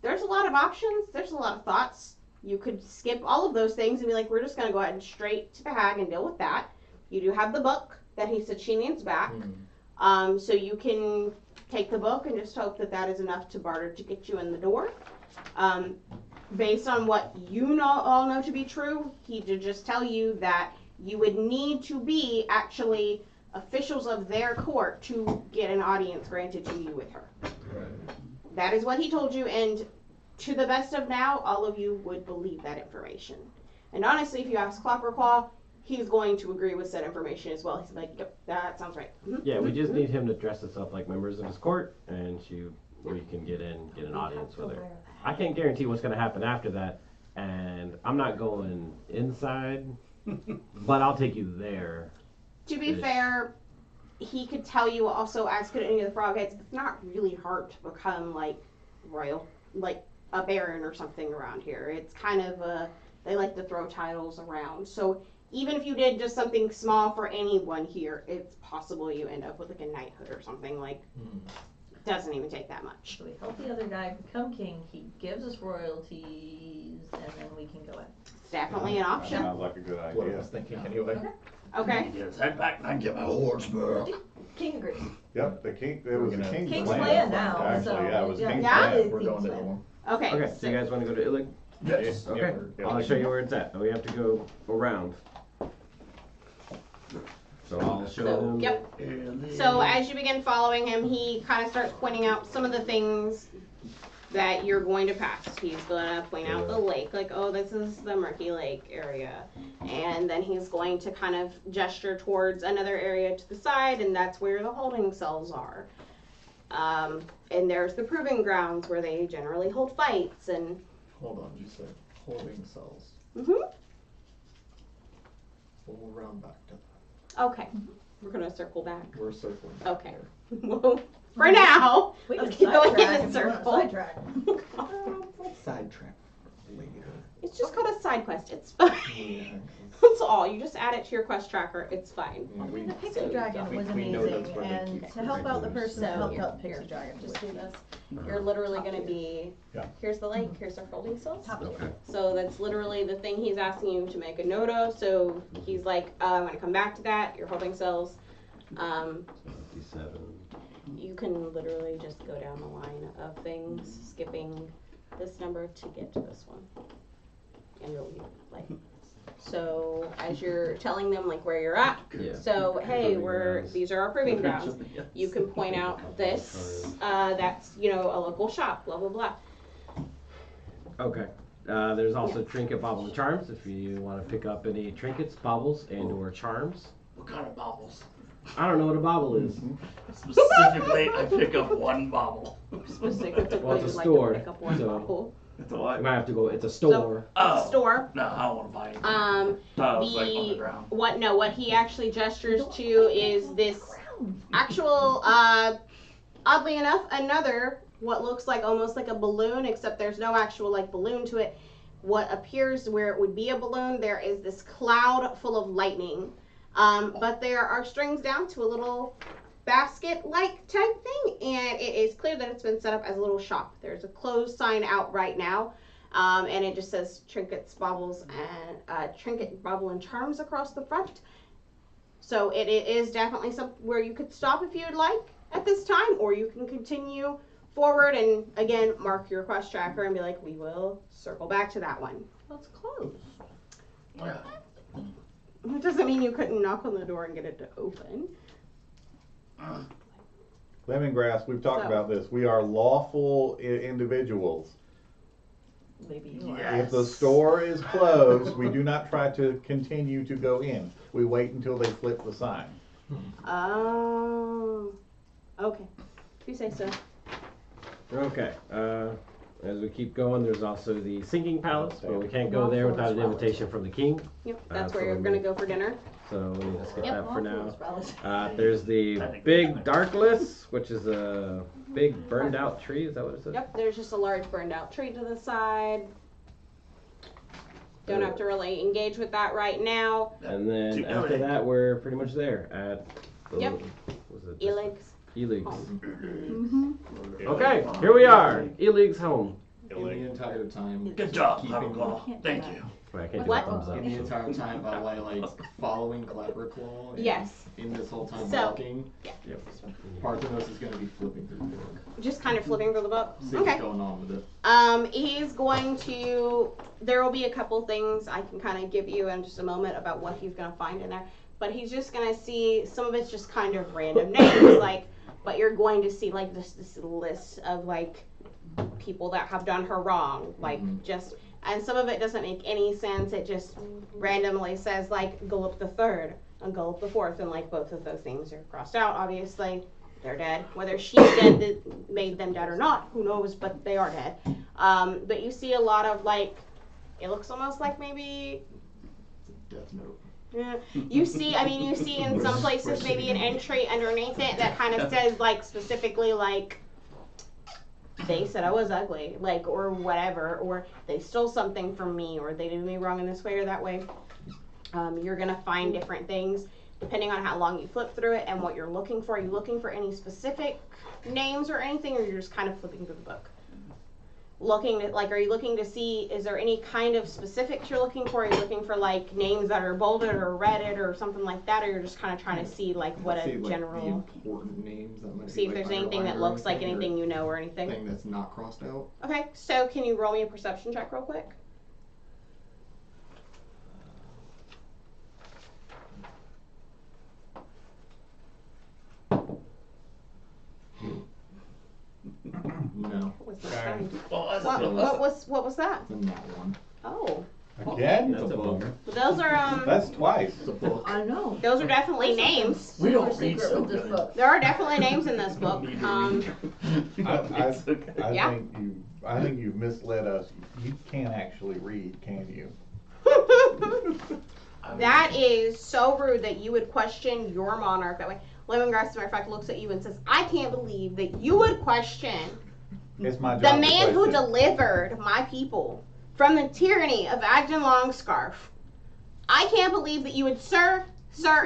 There's a lot of options. There's a lot of thoughts. You could skip all of those things and be like, we're just going to go ahead and straight to the hag and deal with that. You do have the book that he said she needs back. So you can take the book and just hope that that is enough to barter to get you in the door. Based on what you all know to be true, he did just tell you that you would need to be actually officials of their court to get an audience granted to you with her. That is what he told you, and to the best of now, all of you would believe that information. And honestly, if you ask Clapperclaw, he's going to agree with said information as well. He's like, yep, that sounds right. Yeah, we just need him to dress us up like members of his court, and we can get an audience with her. I can't guarantee what's going to happen after that, and I'm not going inside, but I'll take you there. To be fair, he could tell you also, as could any of the frogheads, it's not really hard to become like royal, like a baron or something around here. It's kind of they like to throw titles around. So even if you did just something small for anyone here, it's possible you end up with like a knighthood or something. Like, doesn't even take that much. So we help the other guy become king. He gives us royalties, and then we can go in. It's definitely an option. Sounds like a good What I idea. was thinking anyway. Okay. Get his head back and I can get my horse back. King agrees. Yep, it was the king's King's plan. plan now, Actually, so, yeah, it was yeah. king's Yeah? plan. We're going to the one. Okay. Okay, so you guys want to go to Illig? Yes. Okay, I'll show you where it's at. We have to go around. So I'll show them. Yep. So as you begin following him, he kind of starts pointing out some of the things that you're going to pass. He's going to point out the lake, like, oh, this is the Murky Lake area. And then he's going to kind of gesture towards another area to the side, and that's where the holding cells are. And there's the proving grounds where they generally hold fights. And Hold on, you said holding cells. We'll round back to that. okay, we're going to circle back. We're circling. Okay. Well, for now, We can let's keep going sidetrack in a if you want to circle. sidetrack. Sidetrack later. It's just called a side quest. It's fine. Yeah, That's all. You just add it to your quest tracker. It's fine. I mean, the pixie So, dragon was we know that's amazing, where they and keep to help out the person that So, helped here, out the here, pixie dragon. just was do this. You're literally going to be, Yeah. here's the lake, here's our holding cells. Top Okay. So that's literally the thing he's asking you to make a note of. So he's like, I'm going to come back to that, your holding cells. 57. You can literally just go down the line of things, skipping this number to get to this one. And you'll be like, so as you're telling them like where you're at, Yeah. so hey, Proving these are our proving grounds. You can point out this, that's, a local shop, blah, blah, blah. Okay. There's also trinket, bauble, and charms. If you want to pick up any trinkets, baubles, and/or charms. What kind of baubles? I don't know what a bauble is. Specifically, I pick up one bauble. Specifically, Well, it's a you'd like store, to pick up one so- bottle. It's a You what? might have to go. It's a store. Oh. Store. No, I don't want to buy anything. The, Like on the ground. what he actually gestures to is this actual, oddly enough, another, what looks like almost like a balloon, except there's no actual like balloon to it. What appears where it would be a balloon, there is this cloud full of lightning. But there are strings down to a little basket-like type thing, and it is clear that it's been set up as a little shop. There's a closed sign out right now, and it just says trinkets, baubles, and trinket, bauble, and charms across the front. So it is definitely something where you could stop if you'd like at this time, or you can continue forward and again mark your quest tracker and be like, we will circle back to that one. Well, it's closed. Yeah. doesn't mean you couldn't knock on the door and get it to open. Lemongrass, we've talked So- about this. We are lawful individuals. Maybe you are. Yes. If the store is closed, we do not try to continue to go in. We wait until they flip the sign. Oh. Okay. If you say so. Okay. As we keep going, there's also the Singing Palace, but we can't go there without an invitation from the king. Yep. That's so where you're we- gonna go for dinner. So we need to skip Yep. that for now. Relative. There's the big Darkless, which is a big burned out tree. Is that what it says? Yep. There's just a large burned out tree to the side. Don't have to really engage with that right now. And then Keep after going. that, we're pretty much there at the, Yep. was it Elegs. Elegs. Mm-hmm. Okay, here we are. Elegs home. In the entire time. Good job, keeping- Clapperclaw. Thank you. Wait, I can't What? do a thumbs In up. the entire time while I like following Clapperclaw. and Yes. In this whole time So- walking. Yeah. Yep. Parthenos is gonna be flipping through the book. Just kind of flipping through the book. See Okay. what's going on with it. He's going to. There will be a couple things I can kind of give you in just a moment about what he's gonna find in there. But he's just gonna see some of it's just kind of random names, like. But you're going to see like this list of like people that have done her wrong, like just. And some of it doesn't make any sense. It just randomly says like Gullop the Third and Gullop the Fourth, and like both of those names are crossed out. Obviously, they're dead. Whether she's dead that made them dead or not, who knows? But they are dead. But you see a lot of like, it looks almost like maybe. Death Note. Yeah. You see in some places maybe an entry underneath it that kind of says like specifically like. They said I was ugly, like, or whatever, or they stole something from me, or they did me wrong in this way or that way. You're gonna find different things depending on how long you flip through it and what you're looking for. Are you looking for any specific names or anything, or you're just kind of flipping through the book? Are you looking to see, is there any kind of specifics you're looking for? Are you looking for like names that are bolded or redded or something like that, or you're just kind of trying to see like what See, a like, general, the important names that might see be, if like, there's anything that underlined or looks like or anything you know or anything? Thing that's not crossed out. Okay, so can you roll me a perception check real quick? No. What was that? Okay. Well, that's What was that? It's a nat one. Oh, Again? That's a bummer. those are That's twice. It's a book. I know. those are definitely names. We don't Super read secret so with this good. book. There are definitely names in this book. Need to read. I Yeah. think you've misled us. You can't actually read, can you? That is so rude that you would question your monarch that way. Lemongrass, as a matter of fact, looks at you and says, "I can't believe that you would question It's my job. the to man who question. delivered my people from the tyranny of Agden Longscarf. I can't believe that you would, sir,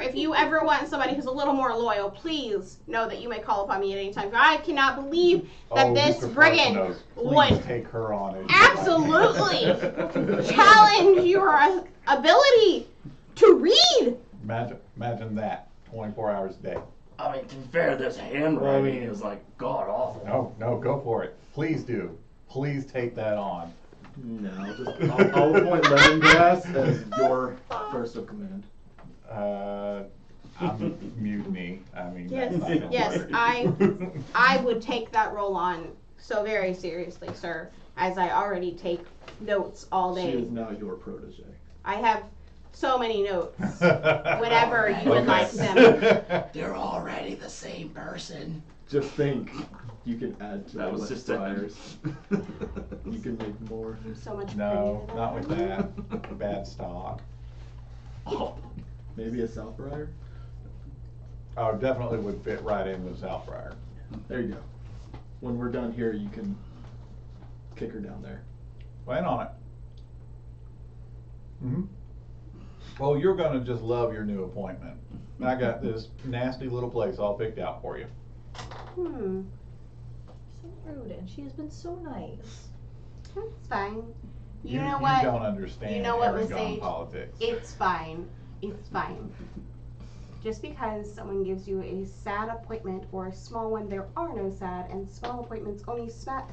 if you ever want somebody who's a little more loyal, please know that you may call upon me at any time. I cannot believe that this Mr. brigand Parthenos, please would take her on. as your absolutely challenge your ability to read." Imagine that. 24 hours a day. I mean, to be fair, this handwriting is like god awful. No, go for it. Please do. Please take that on. No, I'll appoint Lemongrass as your first of command. I'm mutiny. I mean, Yes, that's not gonna yes, work. I would take that role on so very seriously, sir, as I already take notes all She day. is now your protege. I have so many notes. Whenever you would like them. They're already the same person. Just think, you can add to That the was list just flyers. You can make more. I'm so much No, prettier not than with that. that. Bad stock. Oh, Maybe a Southbriar? Oh, definitely would fit right in with Southbriar. There you go. When we're done here, you can kick her down there. Plan on it. Well, you're gonna just love your new appointment. I got this nasty little place all picked out for you. Hmm, So rude, and she has been so nice. it's fine. You know what? You don't understand You know what, Aragon Miss Sage? politics. It's fine. It's fine. Just because someone gives you a sad appointment or a small one, there are no sad and small appointments, only sad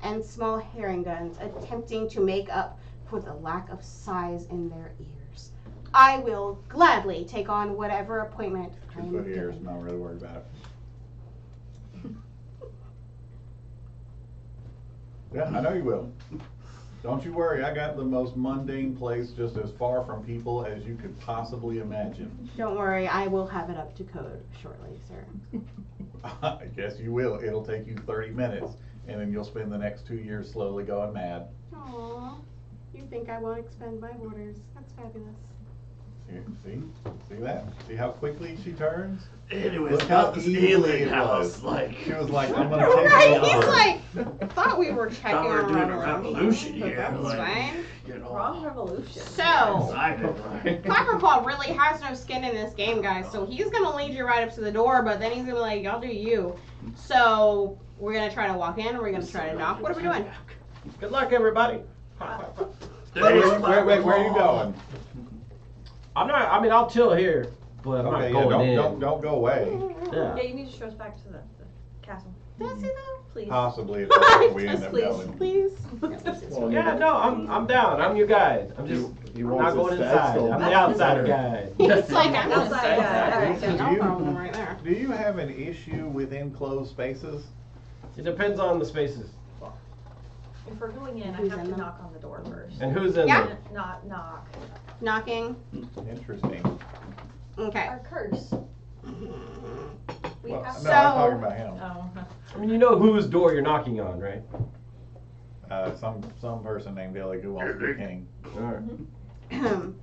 and small herring guns attempting to make up for the lack of size in their ears. I will gladly take on whatever appointment I 2 am foot ears, given. not really worried about it. Yeah, I know you will. Don't you worry, I got the most mundane place just as far from people as you could possibly imagine. Don't worry, I will have it up to code shortly, sir. I guess you will. It'll take you 30 minutes, and then you'll spend the next 2 years slowly going mad. Aww, you think I won't expend my orders. That's fabulous. See that? See how quickly she turns? Anyways, Look how how's this easily alien it house was. like? She was like, I'm gonna take Right, it he's over. like, thought we were checking Thought we were on doing a revolution but here, that's like, fine. You know, Wrong revolution. So, excited, right? Clapperclaw really has no skin in this game, guys, so he's gonna lead you right up to the door, but then he's gonna be like, y'all do you. So, we're gonna try to walk in, we're gonna try to knock. What are we doing? Good luck, everybody. Wait, where are you going? I mean, I'll chill here, but I'm Okay, not yeah, going in. don't go away. Yeah, Yeah. you need to show us back to the castle. Does he though? Please. Possibly if that's where we end up Please. going. Please? Well, Yeah, no, I'm down. I'm your guide. I'm just He I'm wants not his going stag inside. skull I'm back the outsider there. guide. He's like, I'm gonna Outside say guy. that. Alright, That's so no you- problem right there. Do you have an issue with enclosed spaces? It depends on the spaces If we're going in, I Who's have in to them? knock on the door first. and who's in Yeah. there. Not knock. Knocking. Interesting. Okay. Our curse. We Well, have no, I'm talking So- about him. Oh. I mean, you know whose door you're knocking on, right? Some person named Ellie who wants to be king. That's all you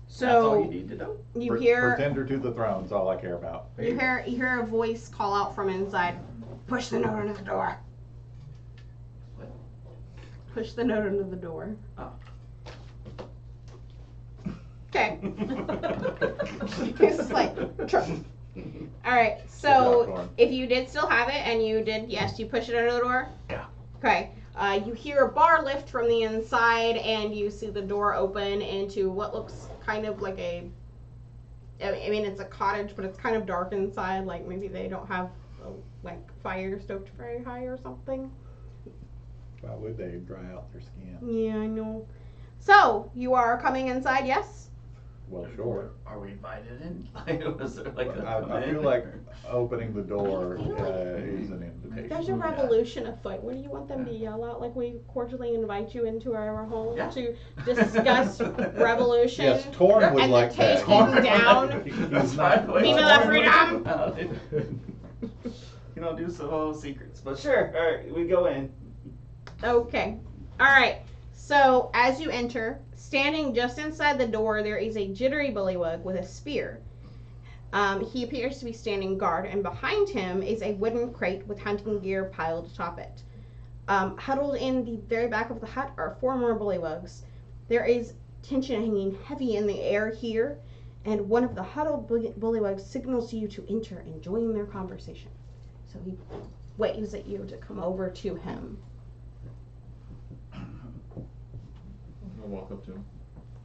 So need to know. you hear Pretender to the throne is all I care about. you hear a voice call out from inside. Push the note under the door. What? Push the note under the door. Oh. Okay. He's just like, "Sure." All right. Good job, So Thorn. if you did still have it, and you did, yes, you push it under the door. Yeah. Okay. You hear a bar lift from the inside, and you see the door open into what looks kind of like a. I mean, it's a cottage, but it's kind of dark inside. Like maybe they don't have like fire stoked very high or something. Why would they dry out their skin? Yeah, I know. So you are coming inside, yes? Well, sure. Are we invited in? Like, was there like a I feel like opening the door is an invitation. There's a revolution afoot. What do you want them to yell out? Like we cordially invite you into our home Yeah. to discuss revolution. Yes, Torn would And like the that. taking down. He's not. Viva la freedom! You don't do so whole secrets, but sure. All right, we go in. Okay. All right. So as you enter, standing just inside the door, there is a jittery bullywug with a spear. He appears to be standing guard, and behind him is a wooden crate with hunting gear piled atop it. Huddled in the very back of the hut are 4 more bullywugs. There is tension hanging heavy in the air here, and one of the huddled bullywugs signals to you to enter and join their conversation. So he waves at you to come over to him. I'll walk up to him.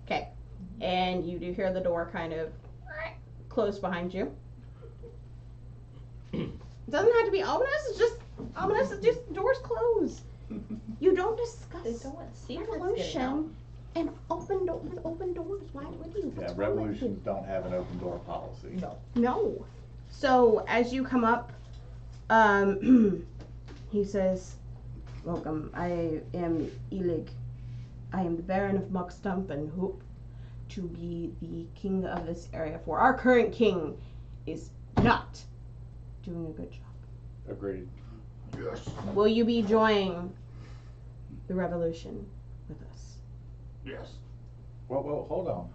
Okay. And you do hear the door kind of close behind you. It doesn't have to be ominous, it's just ominous, it's just doors close. You don't discuss They don't want secrets getting out. revolution and with open doors. Why would you? Yeah, What's wrong with revolutions don't have an open door policy. No. you? No. So as you come up, he says, "Welcome, I am Elig. I am the Baron of Muckstump and hope to be the king of this area, for our current king is not doing a good job. Agreed. Yes. Will you be joining the revolution with us?" Yes. Well, hold on.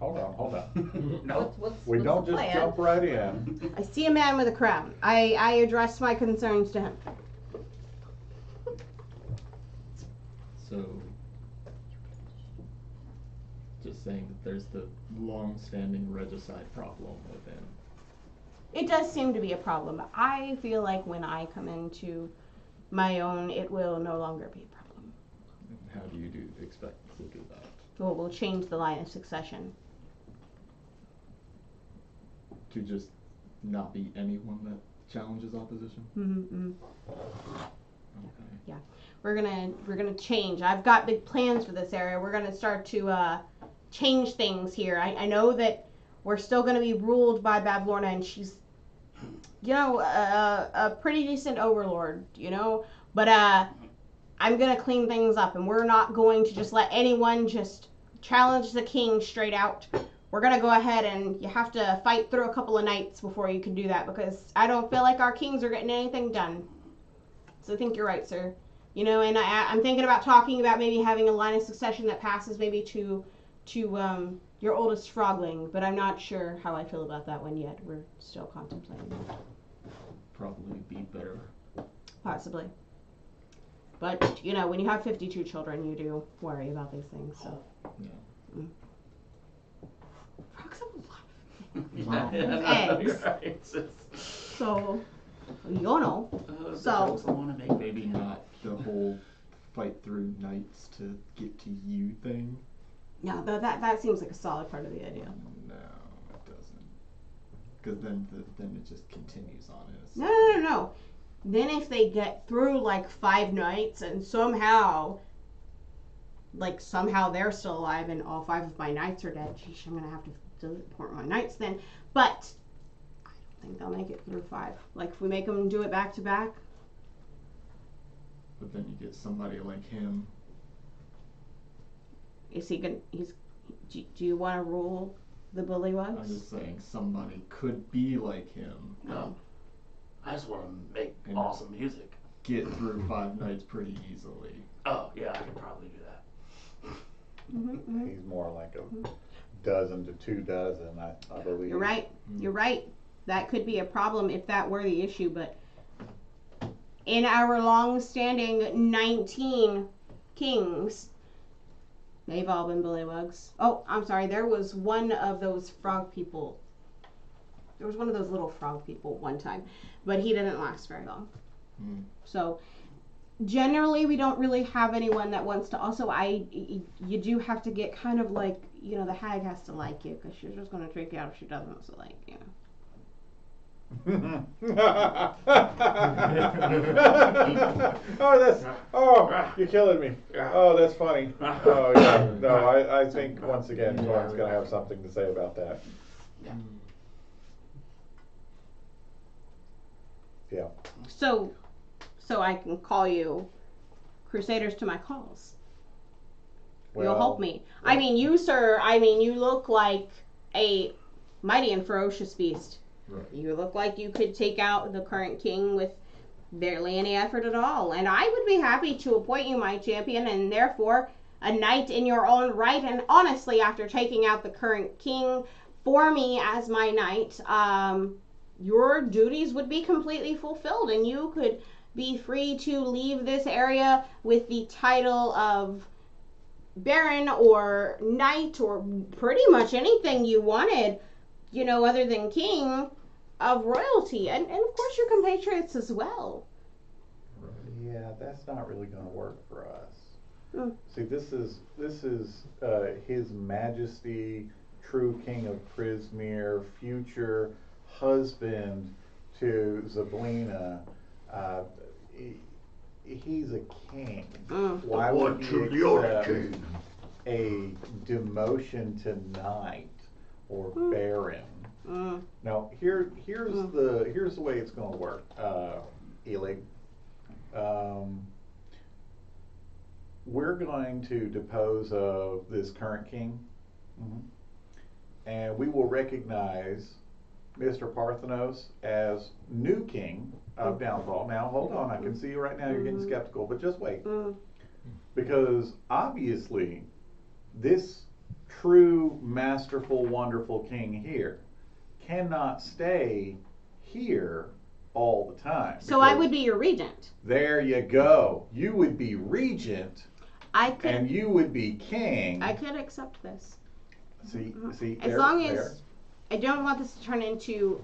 No. We what's don't the just plan? jump right in. I see a man with a crown. I address my concerns to him. So, just saying that there's the long-standing regicide problem within. It does seem to be a problem. I feel like when I come into my own, it will no longer be a problem. How do you expect to do that? Well, we'll change the line of succession. To just not be anyone that challenges opposition? Mm-hmm. Okay. We're gonna change. I've got big plans for this area. We're gonna start to change things here. I know that we're still going to be ruled by Bavlorna, and she's, you know, a pretty decent overlord, you know. But I'm going to clean things up, and we're not going to just let anyone just challenge the king straight out. We're going to go ahead, and you have to fight through a couple of nights before you can do that, because I don't feel like our kings are getting anything done. So I think you're right, sir. You know, and I'm thinking about talking about maybe having a line of succession that passes maybe to your oldest frogling, but I'm not sure how I feel about that one yet. We're still contemplating that. Probably be better. Possibly. But, you know, when you have 52 children, you do worry about these things, so. Yeah. Frogs have a lot of Wow. Eggs. You're right. So, you know. The So- jokes I want to make, Maybe not the whole fight through nights to get to you thing. No, that seems like a solid part of the idea. No, it doesn't. Because then it just continues on in a No. Then if they get through like 5 nights and somehow they're still alive and all 5 of my knights are dead, geez, I'm gonna have to teleport my knights then. But I don't think they'll make it through 5. Like if we make them do it back to back. But then you get somebody like him. Is he gonna? Do you want to rule the I'm bullywugs? just saying somebody could be like him. No. I just want to make And- awesome music. Get through 5 nights pretty easily. Oh, yeah, I could probably do that. Mm-hmm. He's more like a dozen to 2 dozen, I believe. You're right. You're right. That could be a problem if that were the issue, but in our long-standing 19 kings, they've all been bullywugs. Oh, I'm sorry. There was one of those frog people. There was one of those little frog people one time, but he didn't last very long. Mm. So generally, we don't really have anyone that wants to. Also, you do have to get kind of like, you know, the hag has to like you, because she's just going to trick you out if she doesn't. So like, you know. You're killing me. Oh, that's funny. Oh, yeah. No, I think once again, Torrent's gonna have something to say about that. Yeah. So I can call you Crusaders to my calls. You'll help me. I mean, you, sir, you look like a mighty and ferocious beast. Right. You look like you could take out the current king with barely any effort at all. And I would be happy to appoint you my champion and therefore a knight in your own right. And honestly, after taking out the current king for me as my knight, your duties would be completely fulfilled and you could be free to leave this area with the title of Baron or Knight or pretty much anything you wanted, you know, other than King of royalty. And of course your compatriots as well. Yeah, that's not really going to work for us. Mm. See, this is His Majesty, true King of Prismere, future husband to Zablina. He's a king. Mm. Why would he to the old accept king. a demotion to knight or baron? Mm. Now, here's the way it's going to work, Elig. We're going to depose of this current king, and we will recognize Mr. Parthenos as new king of Downfall. Now, hold on, I can see you right now, you're getting skeptical, but just wait. Because obviously, this true, masterful, wonderful king here cannot stay here all the time. So I would be your regent. There you go. You would be regent, I could and you would be king. I could accept this. See, As long as I don't want this to turn into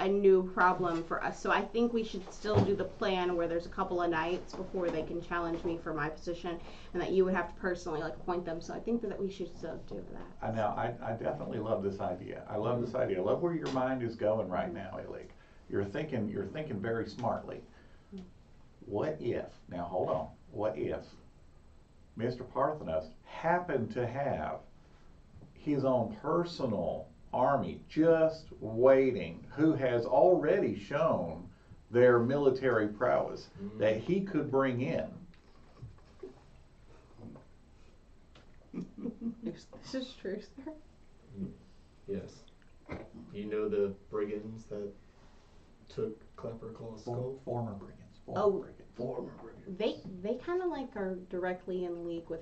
a new problem for us. So I think we should still do the plan where there's a couple of nights before they can challenge me for my position, and that you would have to personally like appoint them. So I think that we should still do that. I know. I definitely love this idea. I love this idea. I love where your mind is going right now, Elig. You're thinking very smartly. What if? Now hold on. What if Mr. Parthenos happened to have his own personal army just waiting, who has already shown their military prowess that he could bring in. This is true, sir. Yes. You know the brigands that took Clapperclaw's skull? Former brigands. Former brigands. They kind of like are directly in league with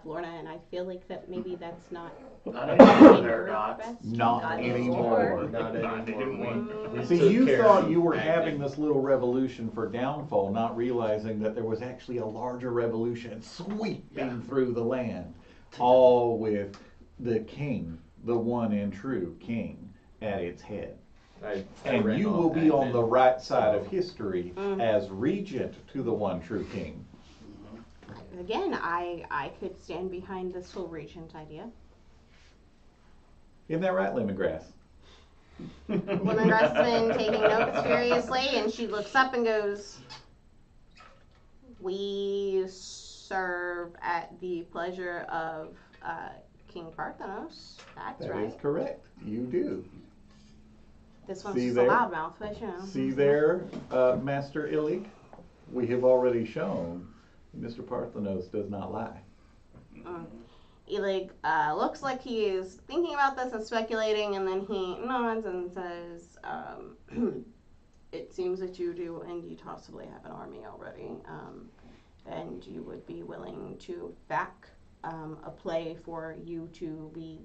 Florida, and I feel like that maybe that's not. Not anymore, they're not. Not anymore. Not anymore. We See, took you care thought of you were back having then. this little revolution for downfall, not realizing that there was actually a larger revolution sweeping through the land, all with the king, the one and true king, at its head. I And ran you off will be back on then, the right side so- of history as regent to the one true king. Again, I could stand behind this whole regent idea. Isn't that right, Lemongrass? Lemongrass has been taking notes furiously, and she looks up and goes, "We serve at the pleasure of King Parthenos." That's That right. is correct. You do. This one's See just there? a loudmouth, but you know. See there, Master Illig? We have already shown Mr. Parthenos does not lie. Elig looks like he is thinking about this and speculating, and then he nods and says, "It seems that you do indeed possibly have an army already, and you would be willing to back a play for you to be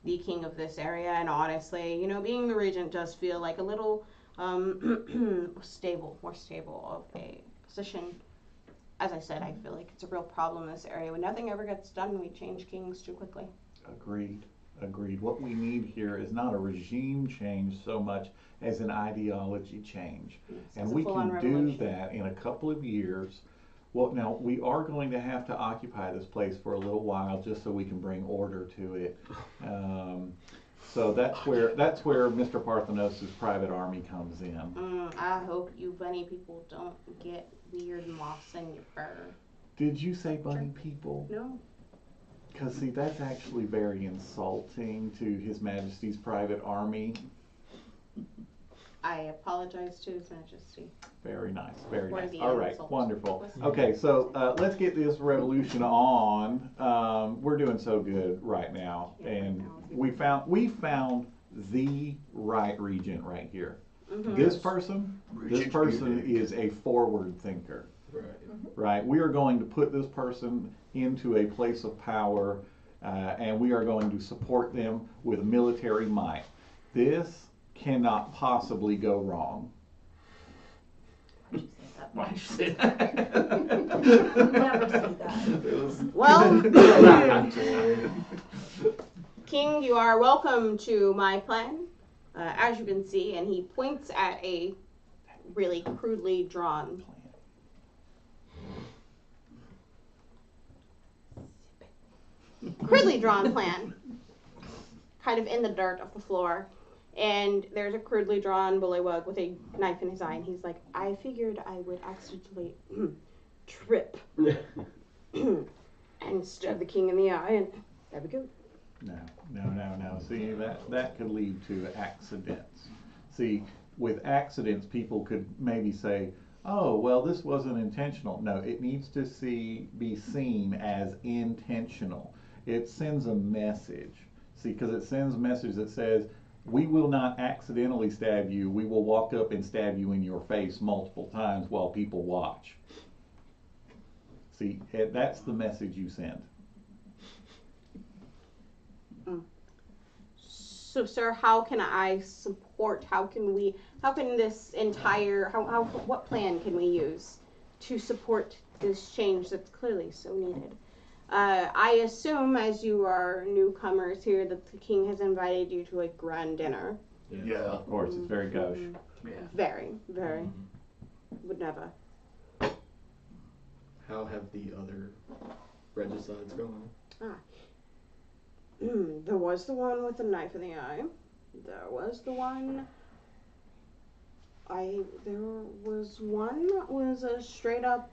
the king of this area. And honestly, you know, being the regent does feel like a little more stable of a position. As I said, I feel like it's a real problem in this area. When nothing ever gets done, we change kings too quickly." Agreed. What we need here is not a regime change so much as an ideology change. And we can do that in a couple of years. Well, now, we are going to have to occupy this place for a little while just so we can bring order to it. So that's where Mr. Parthenos' private army comes in. I hope you bunny people don't get weird moss in your fur. Did you say bunny people? No. Because, see, that's actually very insulting to His Majesty's private army. I apologize to His Majesty. Very nice, very For nice. the All right, insult. wonderful. Listen. Okay, so let's get this revolution on. We're doing so good right now, and we found the right regent right here. This person is a forward thinker. Right. Right? We are going to put this person into a place of power, and we are going to support them with military might. This cannot possibly go wrong. Why'd you say that? Never see that. Well, King, you are welcome to my plan. As you can see, and he points at a really crudely drawn plan, kind of in the dirt of the floor. And there's a crudely drawn bullywug with a knife in his eye, and he's like, "I figured I would accidentally trip and stab the king in the eye, and there we go." No. See, that could lead to accidents. See, with accidents, people could maybe say, "Oh, well, this wasn't intentional." No, it needs to be seen as intentional. It sends a message. See, because it sends a message that says, we will not accidentally stab you. We will walk up and stab you in your face multiple times while people watch. See, that's the message you send. So, sir, how can I support? What plan can we use to support this change that's clearly so needed? I assume, as you are newcomers here, that the king has invited you to a grand dinner. Yeah. Of course, it's very gauche. Yeah. Very, very. Would never. How have the other regicides gone? There was the one with the knife in the eye. There was the one. There was one that was a straight up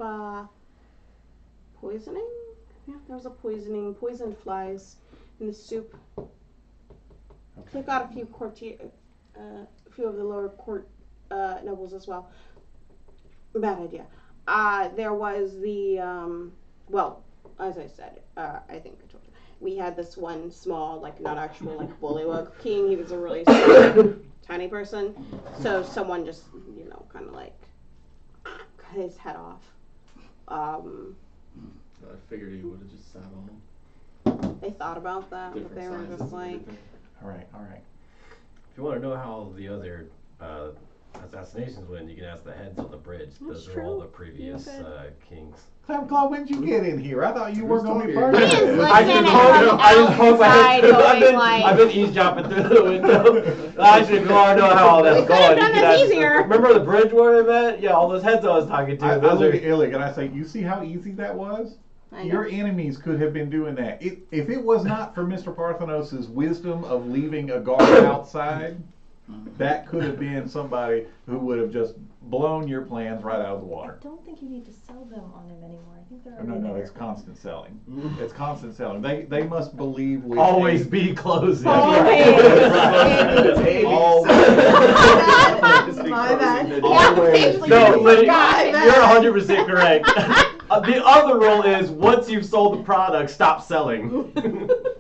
poisoning. Yeah, there was a poisoned flies in the soup. They've got a few a few of the lower court nobles as well. Bad idea. There was the well, as I said, I think I told you, we had this one small, like not actual like bullywug king. He was a really small, tiny person. So someone just, you know, kind of like cut his head off. I figured he would have just sat on them. They thought about that, but Different they were sizes just and like, everything. All right. If you want to know how the other assassinations went, you can ask the heads on the bridge. That's Those are all true. the previous Yeah, kings. Clapperclaw, when'd you get in here? I thought you Who's were going to be talking? first. He is I listening just from I just poked my head outside through. going like, I've been eavesdropping through the window. Actually, if you want to know how all that's We could have going, done you can this ask. easier. Remember the bridge where we met? Yeah, all those heads I was talking to. I those look are at Illig and I say, you see how easy that was? I know. Your enemies could have been doing that. If it was not for Mr. Parthenos' wisdom of leaving a guard outside, that could have been somebody who would have just blown your plans right out of the I water. don't think you need to sell them on him anymore. I think they're No, already there. it's constant selling. It's constant selling. They must believe with always be closing. Always. My bad. Always. No, Liddy, God, you're 100% correct. The other rule is once you've sold the product, stop selling.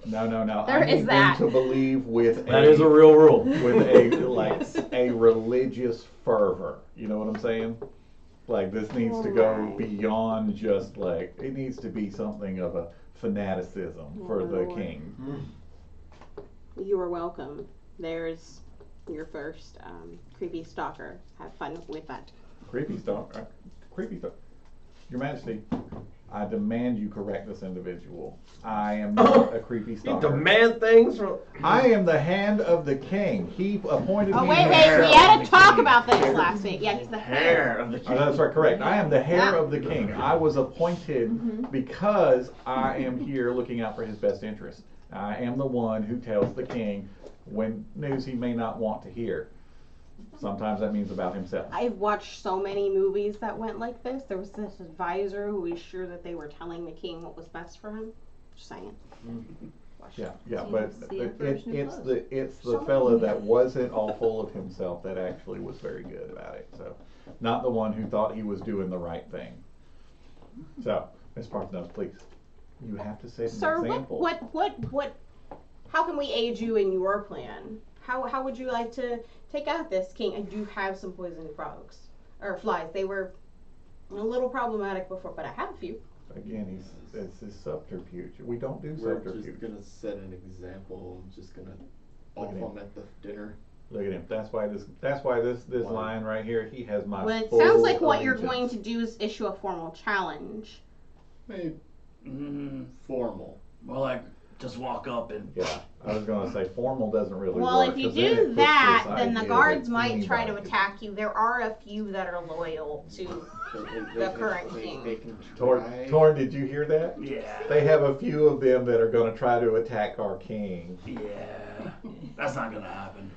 No. There I is need that. them to believe with That is a real rule. with a religious fervor. You know what I'm saying? Like this needs to go Right. beyond just like it needs to be something of a fanaticism for the Lord. king. You are welcome. There's your first creepy stalker. Have fun with that. Creepy stalk. Creepy stalk. Your Majesty, I demand you correct this individual. I am not a creepy You stalker. demand things from. I am the hand of the king. He appointed Oh me. wait, the we hair had of to the talk king. about this last week. Yeah, he's the Hair hair. of the Oh, king. that's right, correct. I am the hair Yeah. of the king. I was appointed because I am here looking out for his best interest. I am the one who tells the king when news he may not want to hear. Sometimes that means about himself. I've watched so many movies that went like this. There was this advisor who was sure that they were telling the king what was best for him. Just saying. Yeah, See, but it's the it, Emperor's New it's Clothes. the So fellow many. that wasn't all full of himself that actually was very good about it. So, not the one who thought he was doing the right thing. So, Miss Parthenos, please, you have to set an Sir, example. what? How can we aid you in your plan? How would you like to take out this king? I do have some poisoned frogs or flies. They were a little problematic before, but I have a few. Again, it's his subterfuge. We don't do We're subterfuge. just gonna set an example. I'm just gonna Look off at him. him at the dinner. Look at him. That's why this Wow. line right here. He has my. Well, it full sounds like what you're allegiance. going to do is issue a formal challenge. Maybe formal. More like just walk up and. Yeah, I was gonna say formal doesn't really Well, work. if you 'cause then it do puts that, this then the idea guards that might try to anybody attack you. There are a few that are loyal to. The current king. They can Torn, try. Torn, did you hear that? Yeah. They have a few of them that are gonna try to attack our king. Yeah. That's not gonna happen.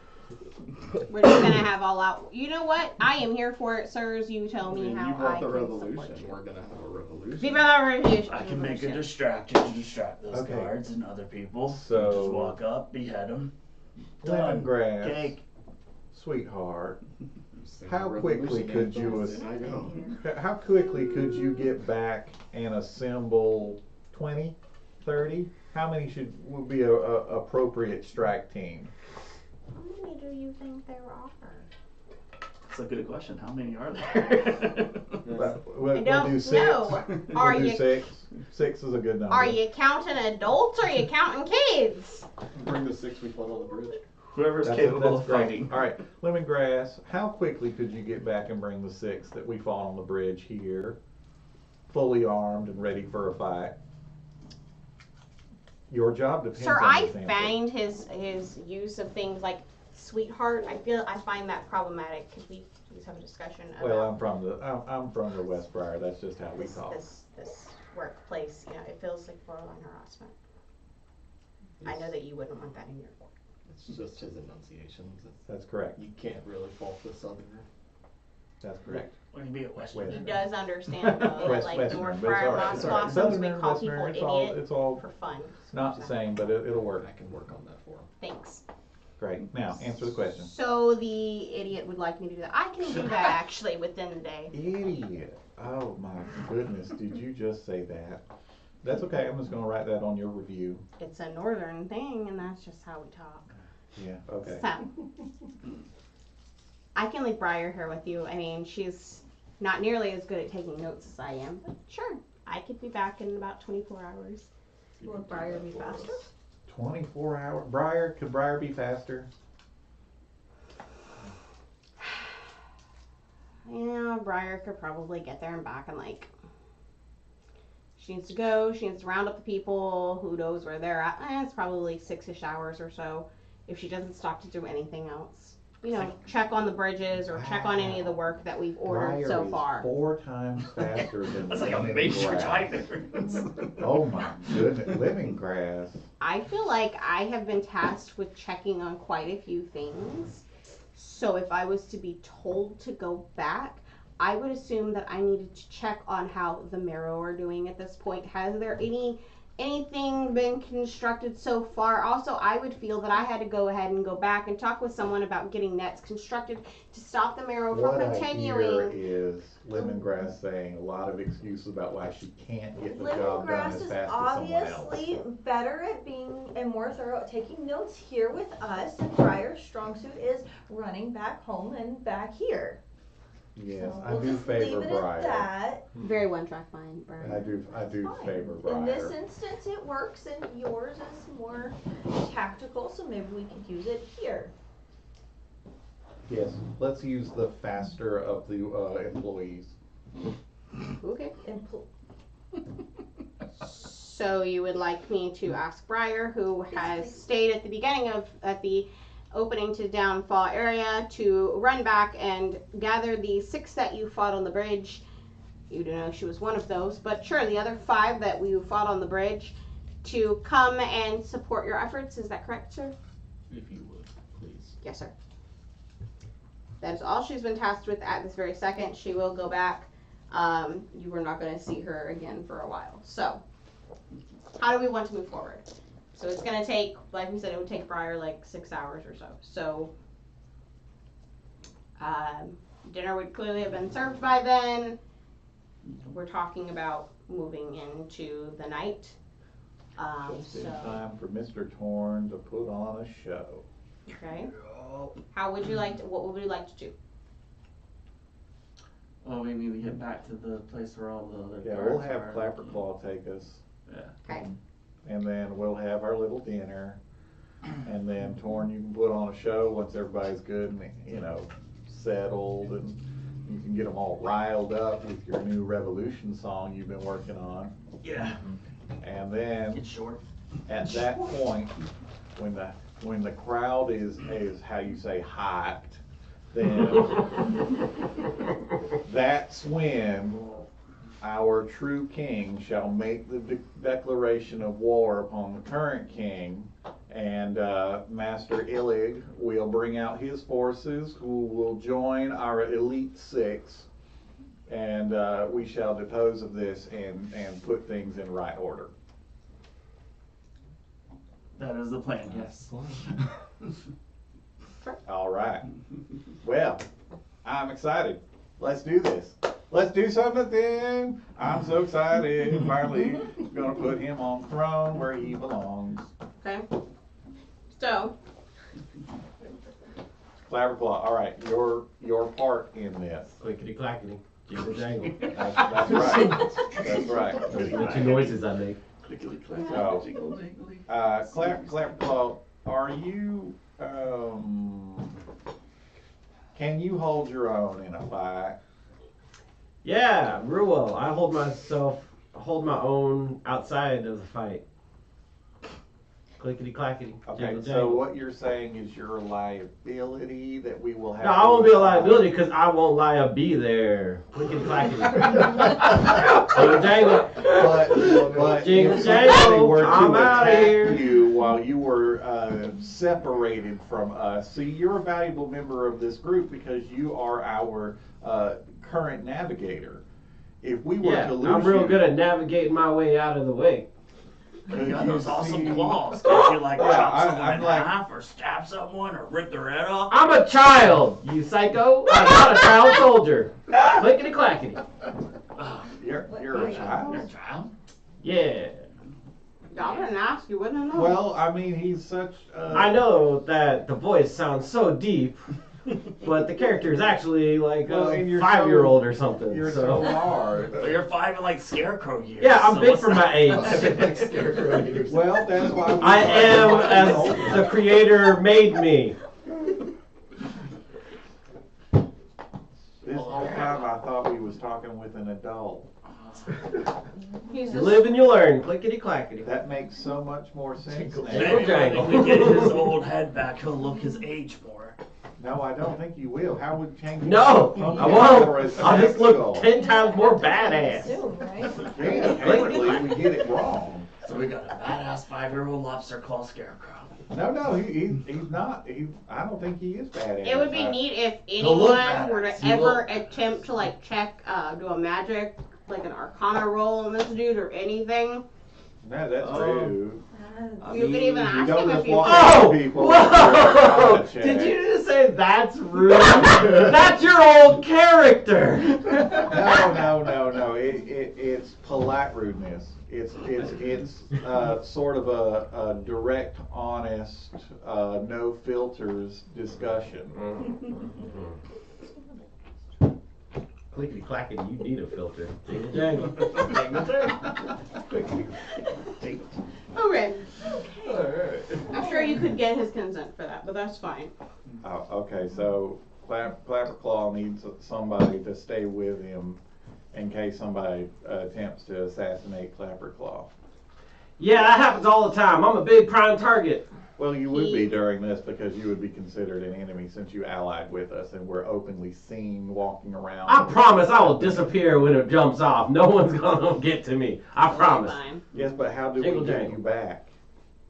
We're just gonna have all out. You know what? I am here for it, sirs. You tell I me mean, how you I want can the support revolution. you. We're gonna have a revolution. Viva la revolution. I can make a distraction to distract those Okay. guards and other people. So- Just walk up, behat them. Lemongrass, Cake. sweetheart, Sing how the quickly revolution could you anthem, and I go. how quickly could you get back and assemble 20, 30? How many would be a appropriate strike team? How many do you think there are? That's a good question. How many are there? We'll I don't do 6. know. Are We'll do you 6. 6 is a good number. are you counting adults or are you counting kids? Bring the 6 we fought on the bridge. Whoever's That's capable of great. fighting. All right, Lemongrass, how quickly could you get back and bring the 6 that we fought on the bridge here, fully armed and ready for a fight? Your job depends Sir, on I the sample. find his use of things like sweetheart. I find that problematic because we just have a discussion about Well, I'm from the West Briar. That's just how we talk. this workplace. You know, it feels like borderline harassment. I know that you wouldn't want that in your. It's just his enunciations. That's correct. You can't really fault the southerner. That's correct. What can be a West Wait. He Indian? does understand though, that West, like Western, North but it's Briar all right. Lost It's all right. Blossoms, we Southerner, call Westerner, people it's all idiot it's all for fun. not the same, but it'll work. I can work on that for him. Thanks. great. Now, answer the question. So the idiot would like me to do that. I can do that actually within the day. Idiot. Oh my goodness, did you just say that? That's okay, I'm just gonna write that on your review. It's a northern thing, and that's just how we talk. Yeah, okay. So, I can leave Briar here with you. I mean, she's not nearly as good at taking notes as I am, but sure, I could be back in about 24 hours. Will Briar be faster? 24 hours? Briar, could Briar be faster? Yeah, Briar could probably get there and back in like. She needs to go, she needs to round up the people, who knows where they're at. It's probably 6-ish hours or so if she doesn't stop to do anything else. You know, check on the bridges or check on any of the work that we've ordered Briar so is far. 4 times faster than That's like a major time difference. Oh my goodness, lemongrass. I feel like I have been tasked with checking on quite a few things. So if I was to be told to go back, I would assume that I needed to check on how the Marrow are doing at this point. Has there anything been constructed so far? Also, I would feel that I had to go ahead and go back and talk with someone about getting nets constructed to stop the Marrow What from I continuing. hear is lemongrass saying a lot of excuses about why she can't get the job done Lemongrass as is fast as someone else. obviously better at being and more thorough at taking notes here with us, and Briar's strong suit is running back home and back here. Yes, So I we'll do just favor leave it Briar. at that. Very one-track mind, Brian. I do Fine. favor In this Briar. instance, it works, and yours is more tactical, so maybe we could use it here. Yes, let's use the faster of the employees. Okay. Impl- So you would like me to ask Briar, who has stayed at the beginning at the opening to downfall area, to run back and gather the 6 that you fought on the bridge. You don't know she was one of those, but sure, the other 5 that we fought on the bridge, to come and support your efforts. Is that correct, sir? If you would, please. Yes, sir. That is all she's been tasked with at this very second. She will go back. You were not going to see her again for a while. So, how do we want to move forward? So it's going to take, like we said, it would take Briar like 6 hours or so. So, dinner would clearly have been served by then. We're talking about moving into the night. Just in time for Mr. Torn to put on a show. Okay. How would you like to, what would you like to do? Well, maybe we head back to the place where all the other Yeah, guards we'll have are. Clapperclaw take us. Yeah. Okay. And then we'll have our little dinner. And then Torn, you can put on a show once everybody's good and, you know, settled, and you can get them all riled up with your new Revolution song you've been working on. Yeah. And then It's short. at that point, when the crowd is how you say hyped, then that's when our true king shall make the declaration of war upon the current king, and Master Illig will bring out his forces, who will join our elite 6, and we shall depose of this and put things in right order. That is the plan, yes. All right. Well, I'm excited. Let's do this. Let's do something. I'm so excited. Finally, gonna put him on the throne where he belongs. Okay. So, Clapperclaw. All right, your part in this. Clickety clackety, jingle jangle. That's right. That's right. The 2 noises I make. Clickety clack, So, jingle jingly. Clapperclaw, are you can you hold your own in a fight? Yeah, real well. I hold my own outside of the fight. Clickety clackety, Okay, jingle so jangle. what you're saying is you're a liability that we will have. No, I won't be a liability because I won't be there. Clickety clackety. Jingle jangle. But Jingle if somebody jangle, were to I'm outta attack here. you while you were separated from us, see, you're a valuable member of this group because you are our current navigator. If we were Yeah, to lose I'm real you, good at navigating my way out of the way. You got those awesome see- claws. Can't you like Yeah, chop I- someone I'm in like- half or stab someone or rip their head off? I'm a child, you psycho. I'm not a child soldier. Clickety clackety. You're a You're a child? child? Yeah. Y'all didn't ask, you wouldn't know. Well, I mean, he's such. I know that the voice sounds so deep, but the character is actually like Well, and a you're 5-year-old or something. You're so. so hard. But you're 5 in like scarecrow years. Yeah, I'm so big what's for my that? age. Well, that's why. I am as the creator made me. This whole time I thought he was talking with an adult. He's You just, live and you learn. Clickety clackety. That makes so much more sense now. Maybe when we get his old head back, he'll look his age more. No, I don't think you will. How would change? No, I won't. I'll just look 10 times more badass. Soon, right? Yeah, apparently we get it wrong. So we got a badass 5-year-old lobster claw scarecrow. No, he's not. I don't think he is badass. it would be neat if He'll look anyone were badass. to He ever will. attempt to like check, do a magic, like an arcana roll on this dude or anything. No, that's Oh. rude. I You could mean, even You ask don't him if just you walk can. up Oh! to people. Whoa! and check. Did you just say that's rude? That's your old character. No. It's polite rudeness. It's sort of a direct, honest, no filters discussion. Clickety clackety, you need a filter. Jingle jangle. Okay. Alright. I'm sure you could get his consent for that, but that's fine. Oh, okay, so Clapperclaw needs somebody to stay with him in case somebody attempts to assassinate Clapperclaw. Yeah, that happens all the time. I'm a big prime target. Well, you would be during this because you would be considered an enemy since you allied with us and we're openly seen walking around. I promise I will disappear when it jumps off. No one's gonna get to me. I promise. Fine. Yes, but how do Jingle we get jangle. you back?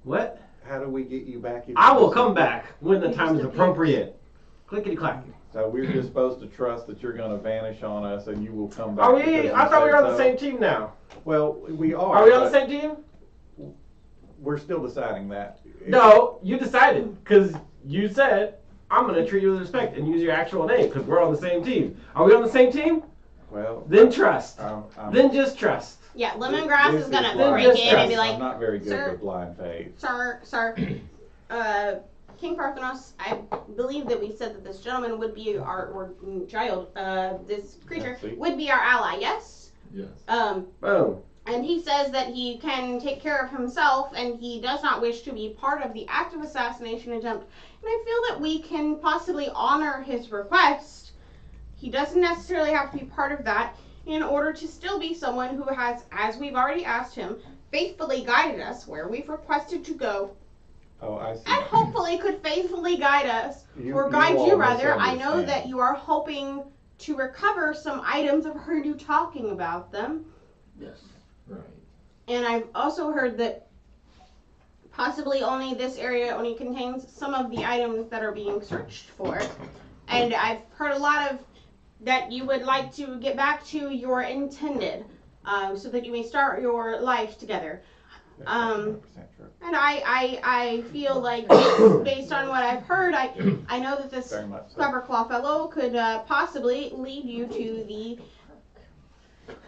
What? How do we get you back? if I you will just- come back when the time is appropriate. Clickety clackety. So we're just supposed to trust that you're going to vanish on us and you will come back. Are because we? you I thought we said were on the so? same team now. Well, we are. Are we on the but same team? We're still deciding that. No, you decided because you said I'm gonna treat you with respect and use your actual name because we're on the same team. Are we on the same team? Well, Then trust. I'm- Then just trust. Yeah, Lemongrass this is gonna blind break faith. in and be faith. like, I'm not very good "Sir." with blind faith. Sir, King Parthenos, I believe that we said that this gentleman would be this creature Yeah, see? would be our ally, yes? Yes. Boom. And he says that he can take care of himself and he does not wish to be part of the active assassination attempt. And I feel that we can possibly honor his request. He doesn't necessarily have to be part of that in order to still be someone who has, as we've already asked him, faithfully guided us where we've requested to go. Oh, I see. And hopefully could faithfully guide us, You- or you guide all you rather. I know misunderstand. that you are hoping to recover some items. I've heard you talking about them. Yes. Right. And I've also heard that possibly only this area only contains some of the items that are being searched for. And I've heard a lot of that you would like to get back to your intended, so that you may start your life together. That's 100% true. And I feel like based on what I've heard, I know that this Very much so. Clapperclaw fellow could possibly lead you to the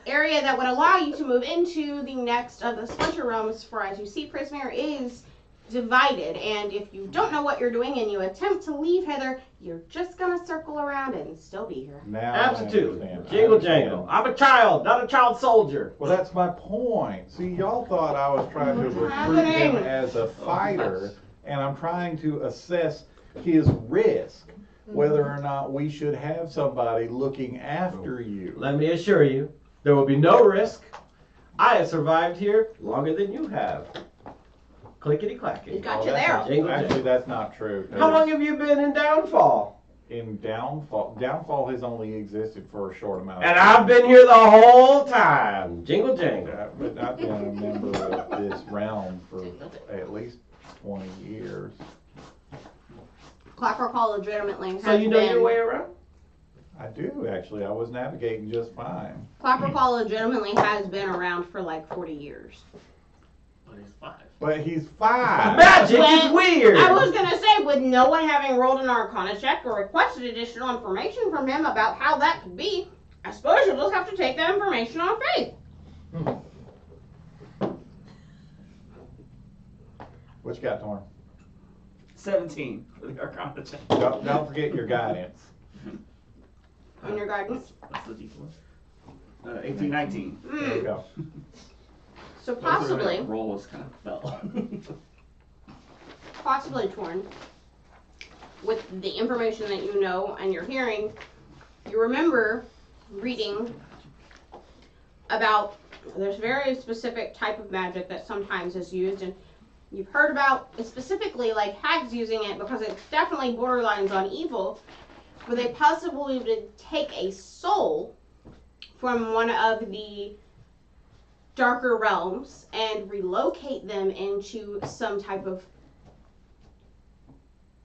area that would allow you to move into the next of the Splinter Realms, for as you see, Prisoner is divided, and if you don't know what you're doing and you attempt to leave Heather, you're just gonna circle around and still be here. Now I Absolute. understand. I Jingle understand. jangle. I'm a child, not a child soldier. Well, that's my point. See, y'all thought I was trying to recruit him as a fighter, and I'm trying to assess his risk, whether or not we should have somebody looking after you. Let me assure you, there will be no risk. I have survived here longer than you have. Clickety clackety. Got Oh, you that's there. not- Jingle actually, jangle. that's not true. 'cause How long have you been in Downfall? in Downfall has only existed for a short amount of And time. I've been here the whole time. Jingle jangle. But I've been a member of this realm for at least 20 years. Clapperclaw legitimately has So you know been, your way around? I do, actually. I was navigating just fine. Clapperclaw legitimately has been around for like 40 years. But he's 5. But he's 5. Magic is When- weird. I was gonna say, with no one having rolled an Arcana check or requested additional information from him about how that could be, I suppose you'll just have to take that information on faith. What you got, Torn? 17 for the Arcana check. Don't forget your guidance. On your guidance. That's the D4. 18, 19. There we go. So possibly, Roll was kind of fell. possibly Torn, with the information that you know and you're hearing, you remember reading about there's very specific type of magic that sometimes is used, and you've heard about specifically like hags using it because it's definitely borderlines on evil, where they possibly would take a soul from one of the darker realms and relocate them into some type of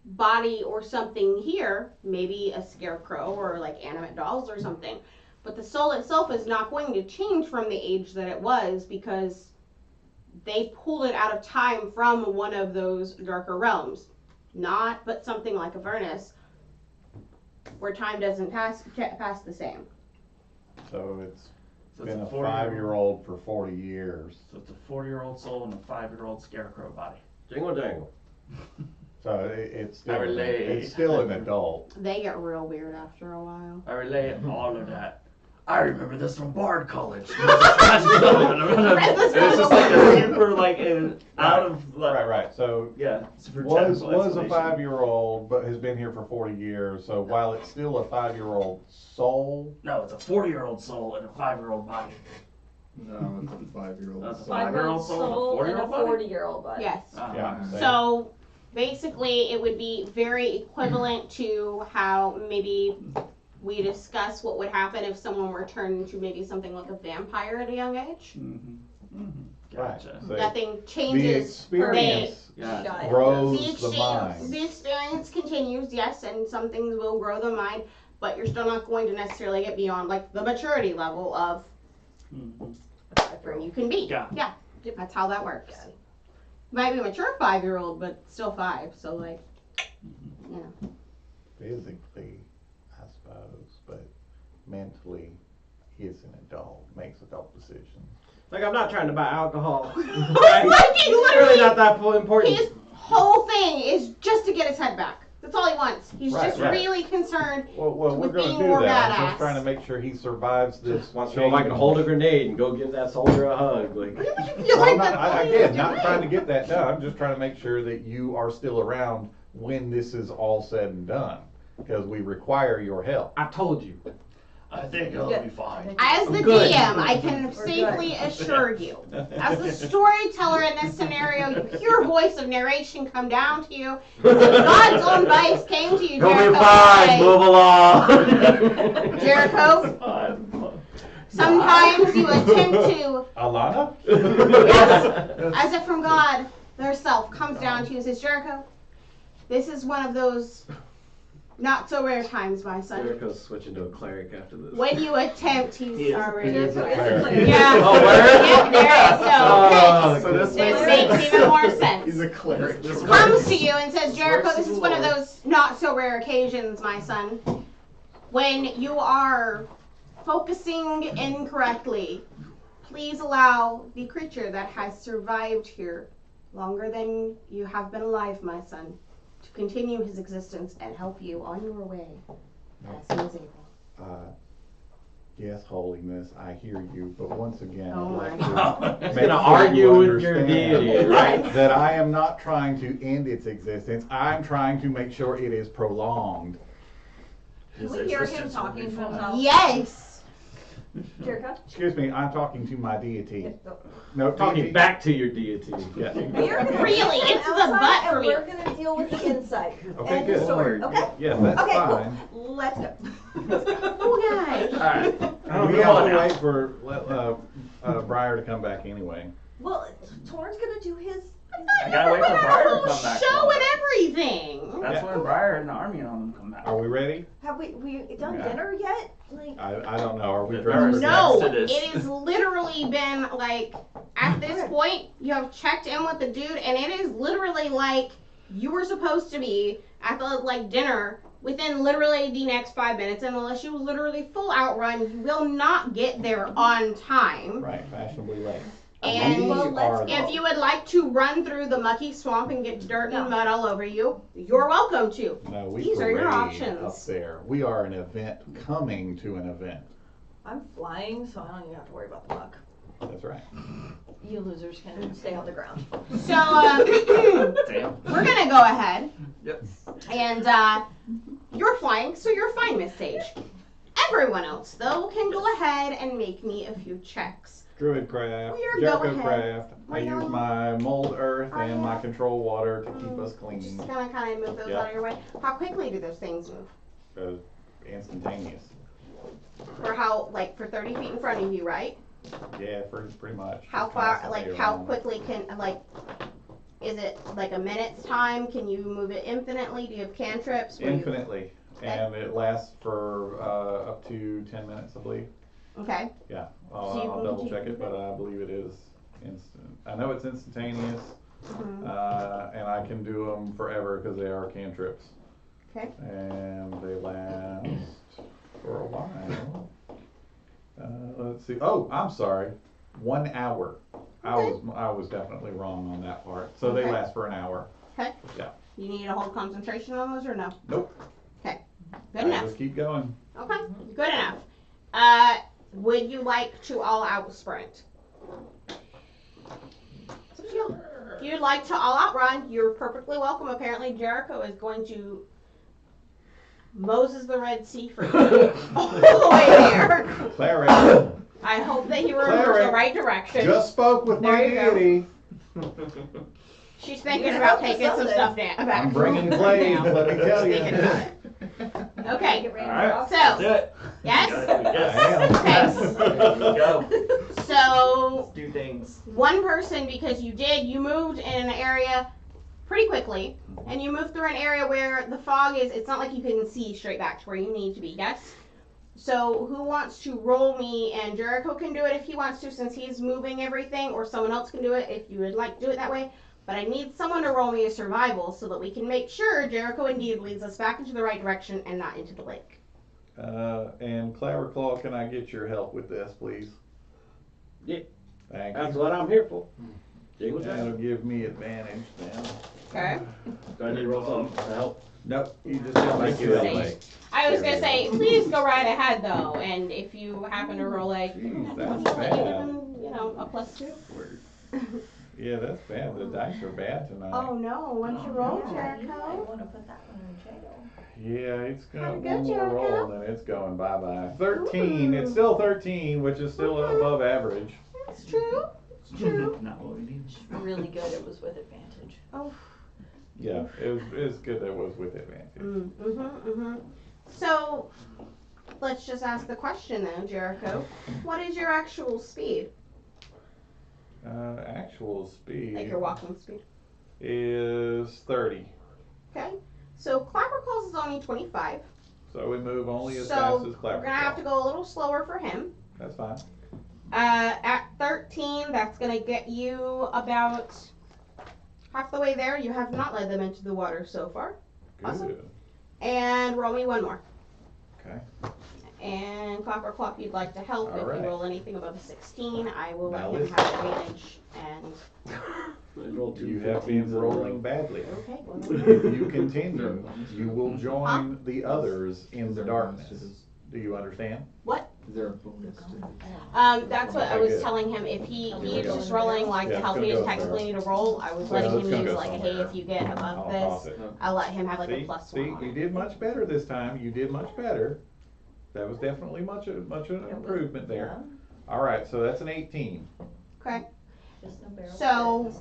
body or something here, maybe a scarecrow or like animate dolls or something. But the soul itself is not going to change from the age that it was because they pulled it out of time from one of those darker realms. Not, but something like Avernus, where time doesn't pass the same. So it's So been a it's a 40-year-old 5-year-old for 40 years. So it's a 40-year-old soul and a 5-year-old scarecrow body. Jingle jangle. So it's I relate. it's still an adult. They get real weird after a while. I relay all of that. I remember this from Bard College. And It's it's just like a super out of Right. So Yeah, super was technical a explanation. 5-year-old, but has been here for 40 years. So while it's still a 5-year-old soul, No, it's a 40-year-old soul and a 5-year-old body. No, it's a 5-year-old. That's a soul. 5-year-old soul and a 40-year-old body? 40-year-old body. Yes. yeah. So basically, it would be very equivalent to how maybe we discuss what would happen if someone were turned into maybe something like a vampire at a young age. Gotcha. So Nothing the changes. experience Yeah. Got it. grows the mind. The experience continues, yes, and some things will grow the mind, but you're still not going to necessarily get beyond like the maturity level of where you can be. Yeah. That's how that works. Might be a mature 5-year-old, but still 5. So like, you know. Physically, I suppose, but mentally, he's an adult, makes adult decisions. Like, I'm not trying to buy alcohol. Like, It's he really literally, not that important. his whole thing is just to get his head back. That's all he wants. He's Right, just right. really concerned. Well, we're With going being to do more that. I'm badass. just trying to make sure he survives this. Wants to know if I can hold a grenade and go give that soldier a hug. Like, You Well, like I'm not, the again, not trying to get that done. I'm just trying to make sure that you are still around when this is all said and done, because we require your help. I told you. I think it'll be fine. As the Good. DM, I can safely assure you, as the storyteller in this scenario, you hear voice of narration come down to you. As if God's own voice came to you, You'll be Jericho. fine. and Move along. say, Jericho, sometimes you attempt to, Alana? yes, as if from God, their self comes down to you and says, Jericho, this is one of those not so rare times, my son. Jericho's switching to a cleric after this. When you attempt, he's already. He is a Jericho cleric. Yeah. Oh, word? Yeah, there is. Oh, So this This man- makes even more sense. He's a cleric. Comes to you and says, Jericho, this is one of those not so rare occasions, my son, when you are focusing incorrectly. Please allow the creature that has survived here longer than you have been alive, my son, to continue his existence and help you on your way as he is able. Yes, holiness, I hear you, but once again, Oh I'd my like to He's make gonna sure argue you with your understand deity, right? that I am not trying to end its existence. I'm trying to make sure it is prolonged. Can we hear him talking to himself? Yes! Jericho? Excuse me, I'm talking to my deity. Yes, No, Talking deity. back to your deity. Yeah. We are gonna Really, be it's the outside butt for and me. we're gonna deal with the inside. Okay, and good. the sword. Okay? Yes, that's Okay, fine. cool. Let's go. Oh, guys. Alright. We have to wait for Briar to come back anyway. Well, Torn's gonna do his I gotta wait for Briar to come back. Show and everything. That's when Briar and the army and all them come back. Are we ready? Have we done Yeah. dinner yet? Like, I don't know. Are we The dressed for first- No, Next to this. it has literally been like, at this point, you have checked in with the dude, and it is literally like you were supposed to be at the like dinner within literally the next 5 minutes, and unless you literally full outrun, you will not get there on time. Right, fashionably late. And well, let's are go. if you would like to run through the mucky swamp and get dirt No. and mud all over you, you're welcome to. No, we These are your parade options. up there. We are an event coming to an event. I'm flying, so I don't even have to worry about the muck. That's right. You losers can stay on the ground. So Damn. we're gonna go ahead. Yep. And you're flying, so you're fine, Miss Sage. Everyone else, though, can go ahead and make me a few checks. Druidcraft, Well, you're go Jericho ahead. craft. I Well, use no. my mold earth Oh, and my yeah. control water to keep us Just clean. gonna kind of move those Yeah. out of your way. How quickly do those things move? Instantaneous. For how, like, for 30 feet in front of you, right? Yeah, pretty much. How Just far, constantly like, how around. quickly can, like, is it like a minute's time? Can you move it infinitely? Do you have cantrips? What do you- Infinitely. And it lasts for up to 10 minutes, I believe. Okay. Yeah, So you I'll can double check continue it, but I believe it is instant. I know it's instantaneous, Mhm. and I can do them forever because they are cantrips. Okay. And they last for a while. Let's see. Oh, I'm sorry. 1 hour. Okay. I was definitely wrong on that part. So they Okay. last for an hour. You need to hold concentration on those or no? Nope. Okay. Good I enough. just keep going. Okay. Good enough. Would you like to all out sprint? It's up to you. If you'd like to all out run, you're perfectly welcome. Apparently Jericho is going to Moses the Red Sea for you. All the way there. Cleric, I hope that he remembers the Cleric, right direction. just spoke with my There you go. deity. She's thinking You about helped taking some something. stuff down. Back I'm bringing right blades, now. let me tell She's you. thinking about it. Okay. Get ready to Alright. rock. So, Do it. yes? Yes. Okay. Go. So, Let's do things. one person, because you moved in an area pretty quickly, and you moved through an area where the fog is, it's not like you can see straight back to where you need to be, yes? So who wants to roll me, and Jericho can do it if he wants to since he's moving everything, or someone else can do it if you would like to do it that way. But I need someone to roll me a survival so that we can make sure Jericho indeed leads us back into the right direction and not into the lake. And Clapperclaw, can I get your help with this, please? Yeah. Thank That's you. what I'm here for. Jingle That'll jangle. give me advantage then. Okay. Do I need to roll something to help? Nope, you just tell me to anyway. I was gonna say, please go right ahead though, and if you happen to roll a, Jeez, you that's give him, bad. you know, a +2. Yeah, that's bad. The dice are bad tonight. Oh no, once you roll, Yeah, you might Jericho. want to put that one in jail. Yeah, it's got Have a one good more roll Jericho. and it's going bye-bye. 13, it's still 13, which is still above average. It's true. It's true. Not what we need. Really good. It was with advantage. Oh. Yeah, it's good that it was with advantage. So, let's just ask the question though, Jericho. What is your actual speed? Actual speed Like your walking speed? is 30. Okay. So Clapperclaw is only 25. So we move only as So fast as we're gonna have to Clapperclaw. go a little slower for him. That's fine. At 13, that's gonna get you about half the way there. You have not led them into the water so far. Awesome. Good. And roll me one more. Okay. And Clapperclaw, if you'd like to help, All if right. you roll anything above a 16, I will let Now him listen. have advantage. And I rolled two You have 15s been in a row. rolling badly. okay, well, If you continue, you will join the others in the darkness. Do you understand? Is there a bonus to this? that's what I Okay, was good. telling him. If he's we go. just rolling like Yeah, to help it's me gonna to go technically somewhere. need to roll, I was Well, letting it's him gonna use go like, hey, somewhere. if you get I'll above toss this, it. I'll let him have like a See, +1 on you it. did much better this time. You did much better. That was definitely much an improvement there. All right, so that's an 18. Okay. Just no barrel. So,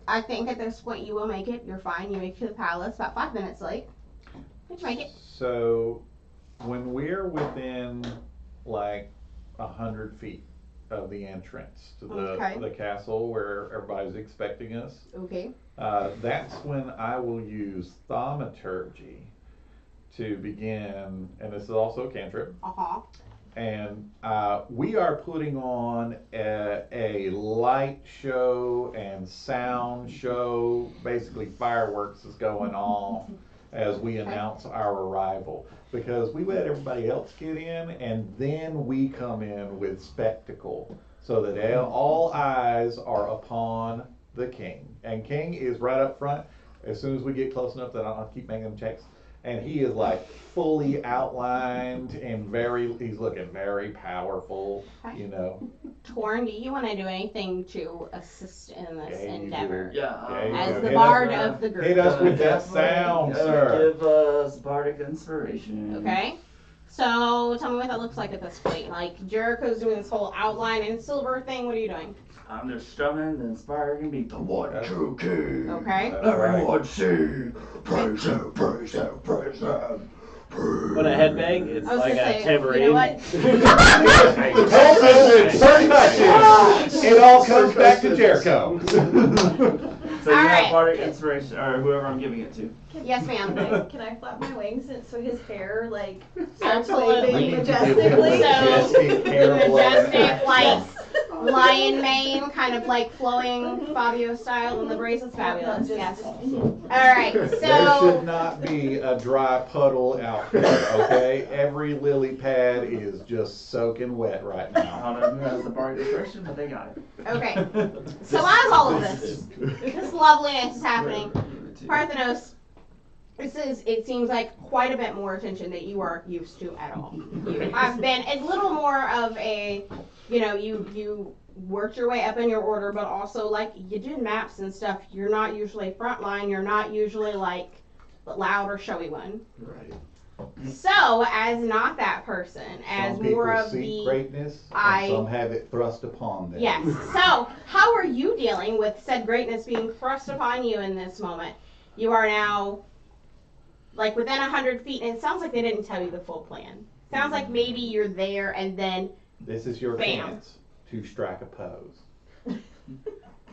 I think at this point you will make it. You're fine. You make it to the palace about 5 minutes late. Did you make it? So when we're within like 100 feet, of the entrance to Okay. the castle where everybody's expecting us. Okay. That's when I will use thaumaturgy to begin, and this is also a cantrip. Uh-huh. And we are putting on a light show and sound show. Basically, fireworks is going off as we announce our arrival. Because we let everybody else get in, and then we come in with spectacle. So that all eyes are upon the king. And King is right up front. As soon as we get close enough that I don't have to keep making them checks. And he is like fully outlined and he's looking very powerful, Okay. you know. Torn, do you want to do anything to assist in this Yeah, you endeavor? Yeah. Yeah, you As do. the Hit bard us, of the group. Hit us with that sound, sir. Give us bardic inspiration. Okay. So tell me what that looks like at this point. Like Jericho's doing this whole outline and silver thing. What are you doing? I'm just strumming the inspiring beat. The one true king. Okay. That's right. Everyone sing. Praise him, praise him, praise him. When I headbang, it's I was like gonna a say, tambourine. you know what? Percussion. It all comes back to Jericho. So you Alright. have bardic inspiration, or whoever I'm giving it to. Yes, ma'am. Can I flap my wings so his hair like starts Absolutely. waving We need to majestically? give him So, hair blowing. majestic, like lion mane, kind of like flowing Fabio style, and the brace is fabulous. Yes. All right. There should So not be a dry puddle out there, okay? Every lily pad is just soaking wet right I now. don't know who has the bardic inspiration, but they got it. okay. So as all of this loveliness is happening, Parthenos, it seems like quite a bit more attention that you are used to at all. You have been a little more of a, you worked your way up in your order, but also like you did maps and stuff. You're not usually frontline. You're not usually like the loud or showy one. Right. So as not that person, as Some more people of seek the greatness, I- and some have it thrust upon them. yes. So how are you dealing with said greatness being thrust upon you in this moment? You are now like within 100 feet, and it sounds like they didn't tell you the full plan. Sounds like maybe you're there and then, This is your Bam. chance to strike a pose.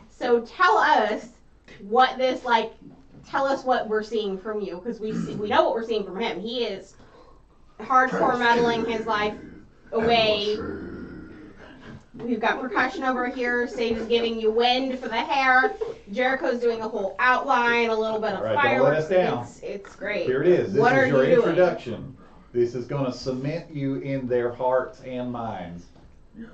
so tell us what this like, tell us what we're seeing from you, because we know what we're seeing from him. He is hardcore meddling his life away. We've got percussion over here. Sage is giving you wind for the hair. Jericho's doing a whole outline, a little bit of All right, don't let fireworks. us down. It's great. Here it is. This What are is your you doing? introduction. This is going to cement you in their hearts and minds. Yes.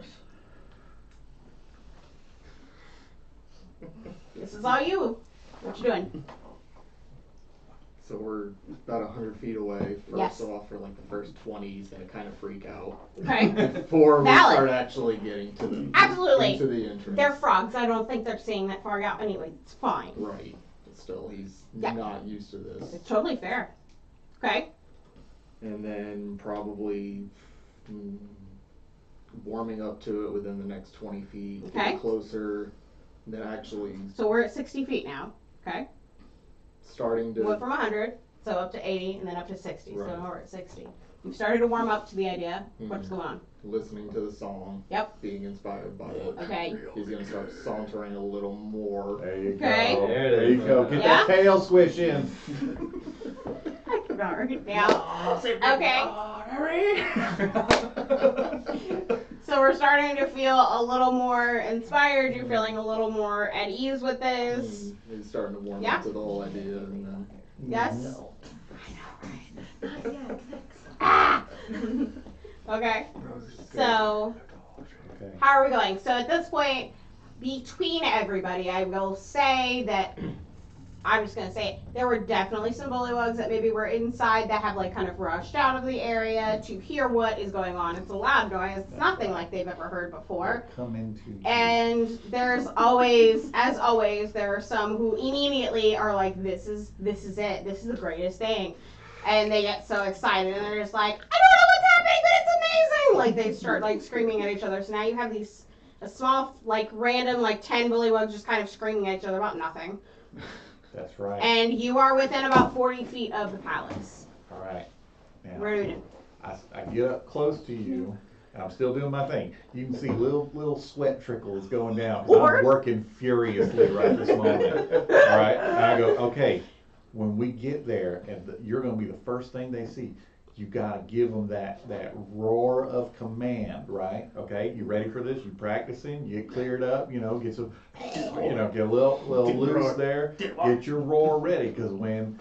This is all you. What you doing? So we're about 100 feet away. First Yes. off, for like the first 20, he's gonna kind of freak out Okay. before we Valid. start actually getting to the Absolutely. into the entrance. They're frogs. I don't think they're seeing that far out anyway. It's fine. Right, but still, he's Yeah. not used to this. It's totally fair. Okay. And then probably warming up to it within the next 20 feet, Okay. getting closer. Then actually So we're at 60 feet now. Okay. starting to Went from 100, so up to 80, and then up to 60. Right. So now we're at 60. You've started to warm up to the idea. What's going on? listening to the song. Yep. Being inspired by it. Okay. He's gonna start sauntering a little more. There you Okay. go. There it There you is. go. Get Yeah? that tail swishing. I cannot write it down. Okay. So we're starting to feel a little more inspired. You're feeling a little more at ease with this. He's starting to warm Yeah. up to the whole idea, and then Yes. Not yet. Ah! Okay. So Okay. how are we going? So at this point, between everybody, I will say that I'm just gonna say there were definitely some bullywugs that maybe were inside that have like kind of rushed out of the area to hear what is going on. It's a loud noise. It's nothing like they've ever heard before. Come into you. And there's always, as always, there are some who immediately are like, this is it. This is the greatest thing. And they get so excited and they're just like, I don't know what's happening, but it's amazing. Like they start like screaming at each other. So now you have a small, like random, like 10 bullywugs just kind of screaming at each other about nothing. That's right. And you are within about 40 feet of the palace. All right. Now, What are we doing? I get up close to you, I'm still doing my thing. You can see little sweat trickles going down. 'Cause Or- I'm working furiously right this moment. All right, and I go, okay, when we get there, and you're going to be the first thing they see. You gotta give them that roar of command, right? Okay, you ready for this? You practicing? You get cleared up? You know, get some, you know, get a little loose there. Get your roar ready, because when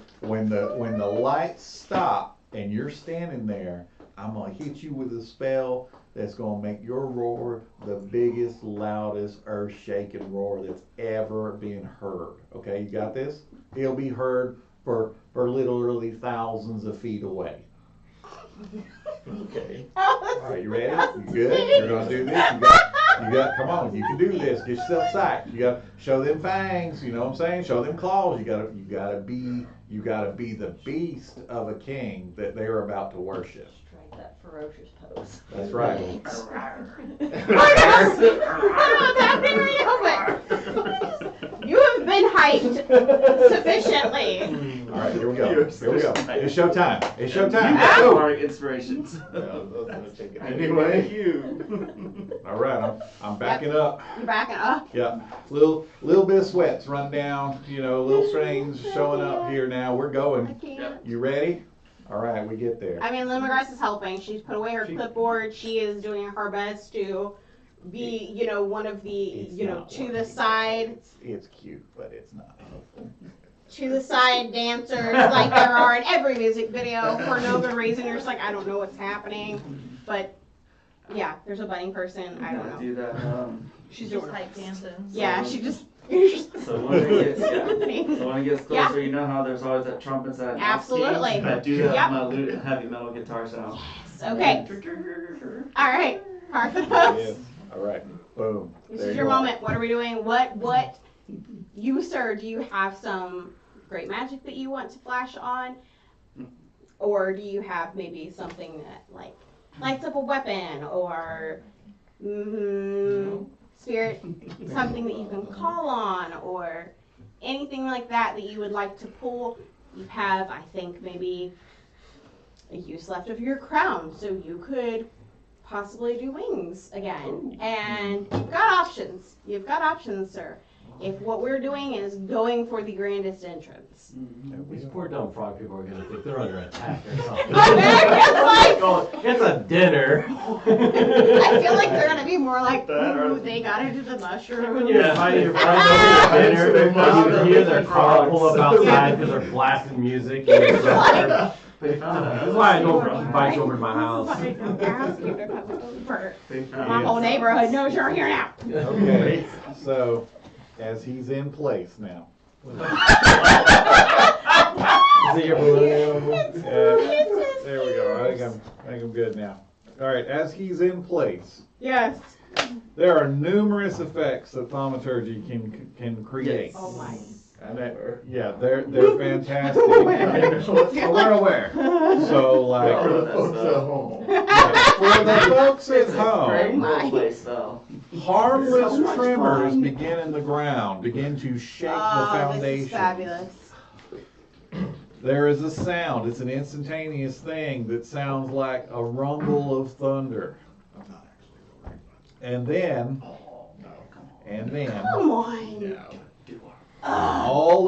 the lights stop and you're standing there, I'm gonna hit you with a spell that's gonna make your roar the biggest, loudest, earth-shaking roar that's ever been heard. Okay, you got this? It'll be heard for literally thousands of feet away. Okay. All right, you ready? You good? You're gonna do this. You got. Come on, you can do this. Get yourself psyched. You got to show them fangs. You know what I'm saying? Show them claws. You gotta be the beast of a king that they're about to worship. Strike that ferocious pose. That's right. I don't know what's happening right now, but you have been hyped sufficiently. All right, here we go. You're Here we go. so It's showtime. It's showtime. You Let's got go. our inspirations. Anyway. You. All right, I'm backing up. You're backing up. Yeah, little bit of sweats run down. You know, little strains showing up here now. We're I going. can't. You ready? All right, we get there. I mean, Lemongrass is helping. She's put away her She- clipboard. She is doing her best to be, you know, one of the, It's you know, not to one. the side, It's cute, but it's not. dancers like there are in every music video for no good reason. You're just like, I don't know what's happening, but yeah, there's a budding person. I don't know. Do that. She's Just doing hype dancing. Yeah, she just. You're just So when it gets, happening. so when it gets closer, you know how there's always that trumpets at Absolutely. I do that Yep. with my lute, heavy metal guitar sound. Okay. All right. Park the Yes. post. All right. Boom. This There is you your are. moment. What are we doing? What you, sir, do you have some great magic that you want to flash on? Or do you have maybe something that like lights up a weapon or spirit, something that you can call on or anything like that that you would like to pull? You have, I think, maybe a use left of your crown, so you could possibly do wings again. And you've got options. You've got options, sir. If what we're doing is going for the grandest entrance. These poor dumb frog people are gonna think they're under attack or something. It's It's a dinner. I feel like they're gonna be more like, That or- ooh, they got into the mushroom. When you're fighting your friends over dinner, and you hear their car pull up outside because they're blasting music. And it's like, They found that's out. why I don't invite you over to my house. I don't ask you to come over. They found My out. whole neighborhood knows you're here now. Okay. So, as he's in place now. Is it your balloon? There we go. I think I'm good now. All right. As he's in place, Yes. there are numerous effects that thaumaturgy can create. Oh my. And yeah, they're fantastic. We're aware. So like For the folks at home. for the folks at Great home, roleplay spell. harmless So much tremors fun. begin in the ground, begin to shake the Oh, this is foundation. fabulous. There is a sound. It's an instantaneous thing that sounds like a rumble of thunder. And then, Come on. all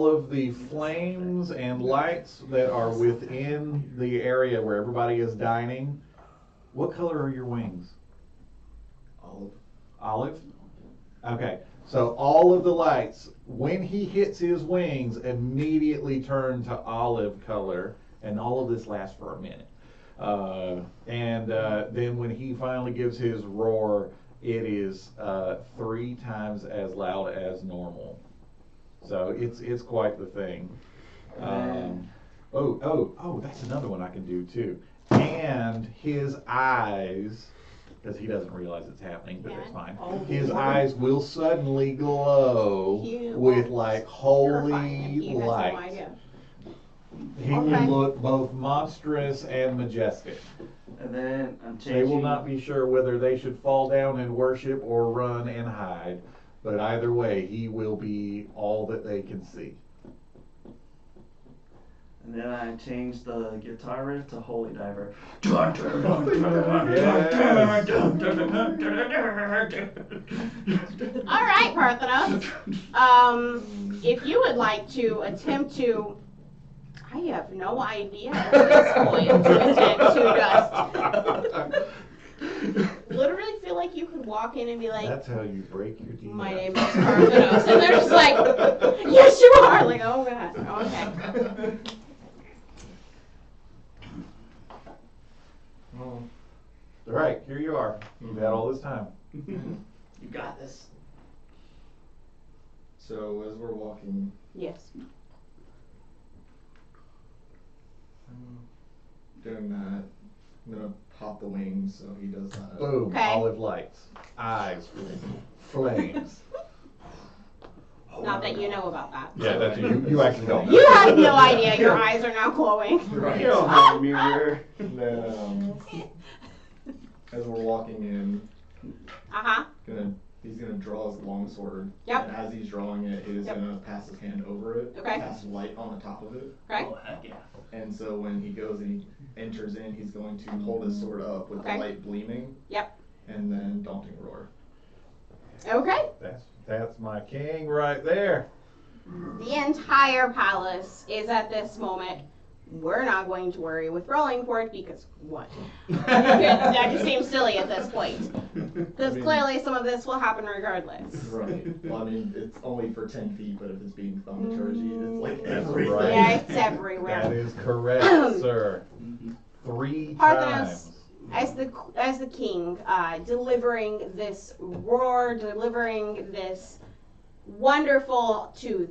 of the flames and lights that are within the area where everybody is dining. What color are your wings? Olive. Olive? Okay. So all of the lights, when he hits his wings, immediately turn to olive color, and all of this lasts for a minute. Then when he finally gives his roar, it is 3 times as loud as normal. So it's quite the thing. That's another one I can do too. And his eyes, because he doesn't realize it's happening, but it's fine. His eyes will suddenly glow You with are like terrifying, and holy he has no light. idea. He Okay. will look both monstrous and majestic. And then I'm changing. They will not be sure whether they should fall down and worship or run and hide, but either way, he will be all that they can see. And then I changed the guitar riff to Holy Diver. Dun, dun, dun, dun, dun, dun, dun, dun, dun, dun. All right, Parthenos. If you would like to attempt to, I have no idea at this point to attempt to just literally feel like you could walk in and be like, That's how you break your deal. my name is Parthenos, and they're just like, yes, you are. Like, oh god, okay. All right, here you are. You've had all this time. You got this. So as we're walking, Yes. doing that, I'm gonna pop the wings so he does that. Boom, Okay. olive lights, eyes, flames. Not that you know about that. Yeah, that's you actually don't know. You have no idea. Your eyes are now glowing. You don't have a mirror. And then as we're walking in, Uh-huh. he's gonna draw his long sword. Yep. And as he's drawing it, he's Yep. gonna pass his hand over it. Okay. Cast light on the top of it. Okay. Oh, heck yeah. And so when he goes and he enters in, he's going to hold his sword up with Okay. the light gleaming. Yep. And then daunting roar. Okay. That's my king right there. The entire palace is at this moment. We're not going to worry with rolling for it because what? That just seems silly at this point. Because clearly some of this will happen regardless. Right. Well, I mean, it's only for 10 feet, but if it's being thaumaturgy, it's like everything. right. Yeah, it's everywhere. That is correct, sir. 3 Parthenos, times. as the king, delivering this roar, delivering this wonderful to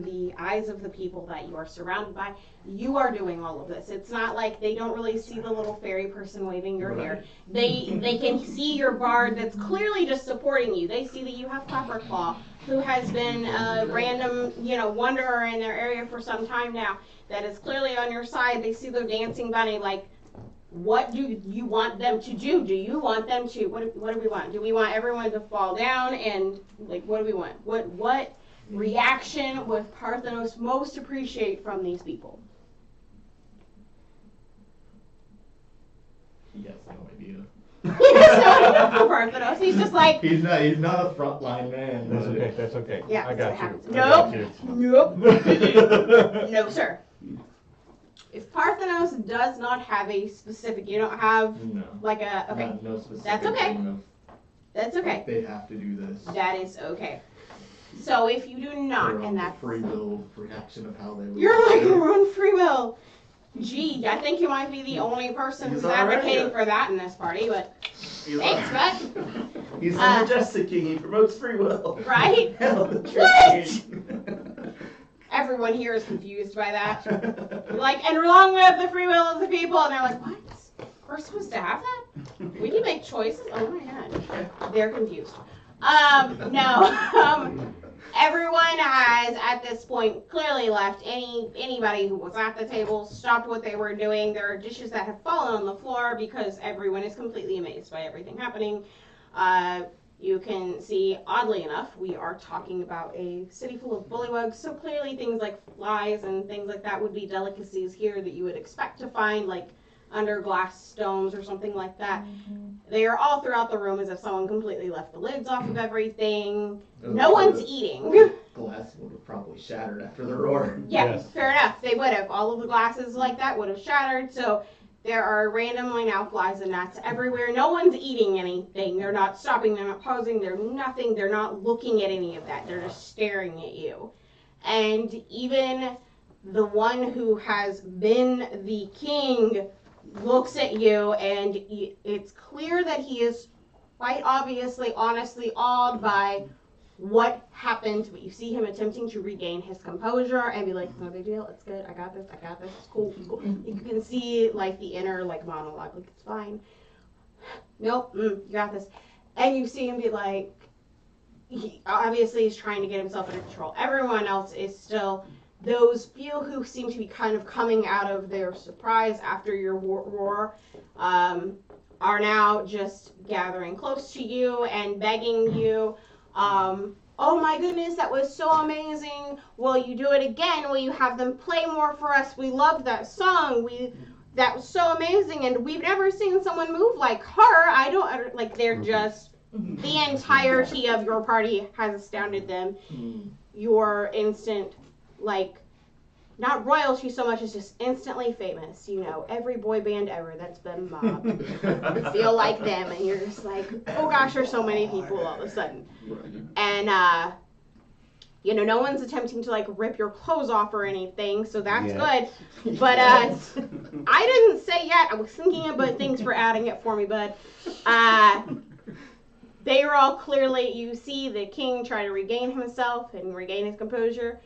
the eyes of the people that you are surrounded by, you are doing all of this. It's not like they don't really see the little fairy person waving your hair. They can see your bard that's clearly just supporting you. They see that you have Clapperclaw, who has been a random, wanderer in their area for some time now, that is clearly on your side. They see the dancing bunny, like, what do you want them to do? Do you want them to, what do we want? Do we want everyone to fall down and, like, what do we want? What reaction would Parthenos most appreciate from these people? He has no idea. He has no idea for Parthenos. He's just like, He's not a frontline man. That's okay, that's okay. yeah, I that's got what you. happens. I Nope. got you. No, sir. If Parthenos does not have a specific, you don't have No. like a, okay, No specific That's okay. thing that's of, okay. They have to do this. That is okay. So if you do not, Their own and that's, free will reaction of how they would you're like do it. your own free will. Gee, I think you might be the only person who's He's already advocating a- for that in this party, but thanks, bud. He's the Uh, majestic king. He promotes free will. Right? Hell, the true What? king. Everyone here is confused by that. Like, and along with the free will of the people, and they're like, what? We're supposed to have that? We can make choices? Oh my god. They're confused. No. Everyone has, at this point, clearly left. Anybody who was at the table stopped what they were doing. There are dishes that have fallen on the floor because everyone is completely amazed by everything happening. You can see, oddly enough, we are talking about a city full of bullywugs, so clearly things like flies and things like that would be delicacies here that you would expect to find, like under glass stones or something like that. They are all throughout the room as if someone completely left the lids off of everything. No one's eating. Glass would have probably shattered after the roar. Yeah, Yes. fair enough. They would have. All of the glasses like that would have shattered, so there are randomly now flies and gnats everywhere. No one's eating anything. They're not stopping. They're not pausing. They're nothing. They're not looking at any of that. They're just staring at you. And even the one who has been the king looks at you, and it's clear that he is quite obviously, honestly awed by what happened, but you see him attempting to regain his composure and be like, no big deal, it's good, I got this, it's cool, it's cool. You can see like the inner like monologue, like it's fine. Nope, you got this. And you see him be like, he obviously is trying to get himself under control. Everyone else is still, those few who seem to be kind of coming out of their surprise after your roar, are now just gathering close to you and begging you. oh my goodness, that was so amazing. Will you do it again? Will you have them play more for us? We loved that song. That was so amazing, and we've never seen someone move like her. I don't, like, they're just, the entirety of your party has astounded them. Your instant, like, not royalty so much as just instantly famous. You know, every boy band ever that's been mobbed feel like them, and you're just like, oh gosh, there's so many people all of a sudden. And you know, no one's attempting to like rip your clothes off or anything, so that's good. But I didn't say yet. I was thinking it, but thanks for adding it for me, bud. They are all clearly, you see the king try to regain himself and regain his composure.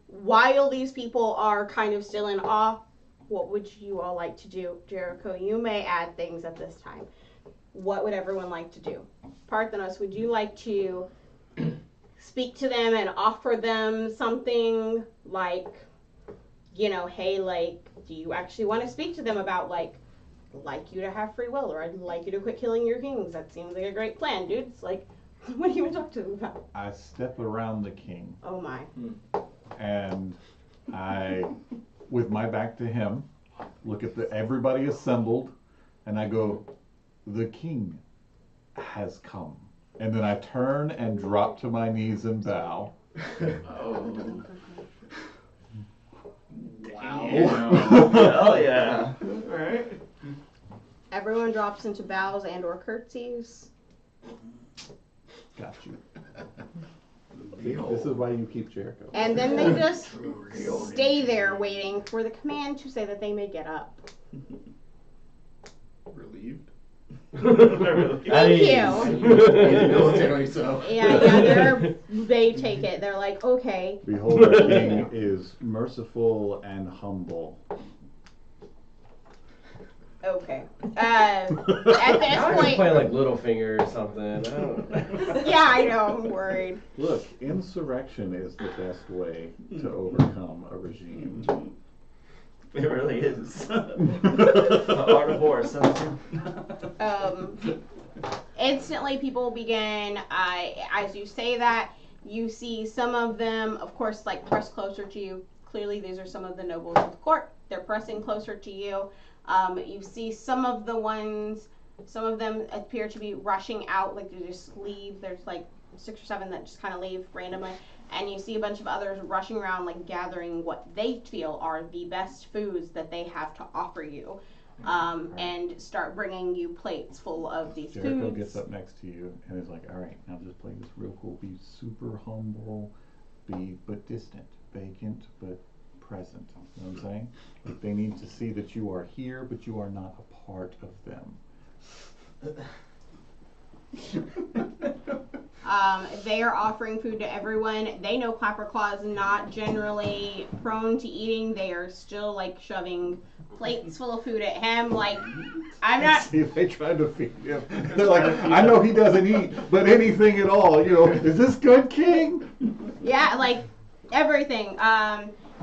While these people are kind of still in awe, what would you all like to do? Jericho, you may add things at this time. What would everyone like to do? Parthenos, would you like to speak to them and offer them something like, you know, hey, like, do you actually want to speak to them about, like you to have free will, or I'd like you to quit killing your kings? That seems like a great plan, dude. It's like, what do you want to talk to them about? I step around the king. Oh, my. And I, with my back to him, look at everybody assembled, and I go, the king has come. And then I turn and drop to my knees and bow. Oh. Wow. Hell yeah. Alright. Everyone drops into bows and or curtsies. Got you. See, this is why you keep Jericho. And then they just stay there waiting for the command to say that they may get up. Relieved. Thank you. Military, so. Yeah, they take it. They're like, okay. Behold, our king is merciful and humble. Okay. At this I was point, playing like Littlefinger or something. I don't know. yeah, I know. I'm worried. Look, insurrection is the best way to overcome a regime. It really is. The art of war. Instantly, people begin. As you say that, you see some of them, of course, like press closer to you. Clearly, these are some of the nobles of the court. They're pressing closer to you. You see some of them appear to be rushing out, like they just leave. There's like 6 or 7 that just kind of leave randomly. And you see a bunch of others rushing around, like gathering what they feel are the best foods that they have to offer you. And start bringing you plates full of these Jericho foods. gets up next to you and is like, all right, now just play this real cool. Be super humble, be but distant, vacant but present. You know what I'm saying? Like, they need to see that you are here, but you are not a part of them. They are offering food to everyone. They know Clapperclaw is not generally prone to eating. They are still like shoving plates full of food at him. Like, I'm not. See if they tried to feed him. They're like, I know he doesn't eat, but anything at all. You know, is this good, King? Yeah, like everything.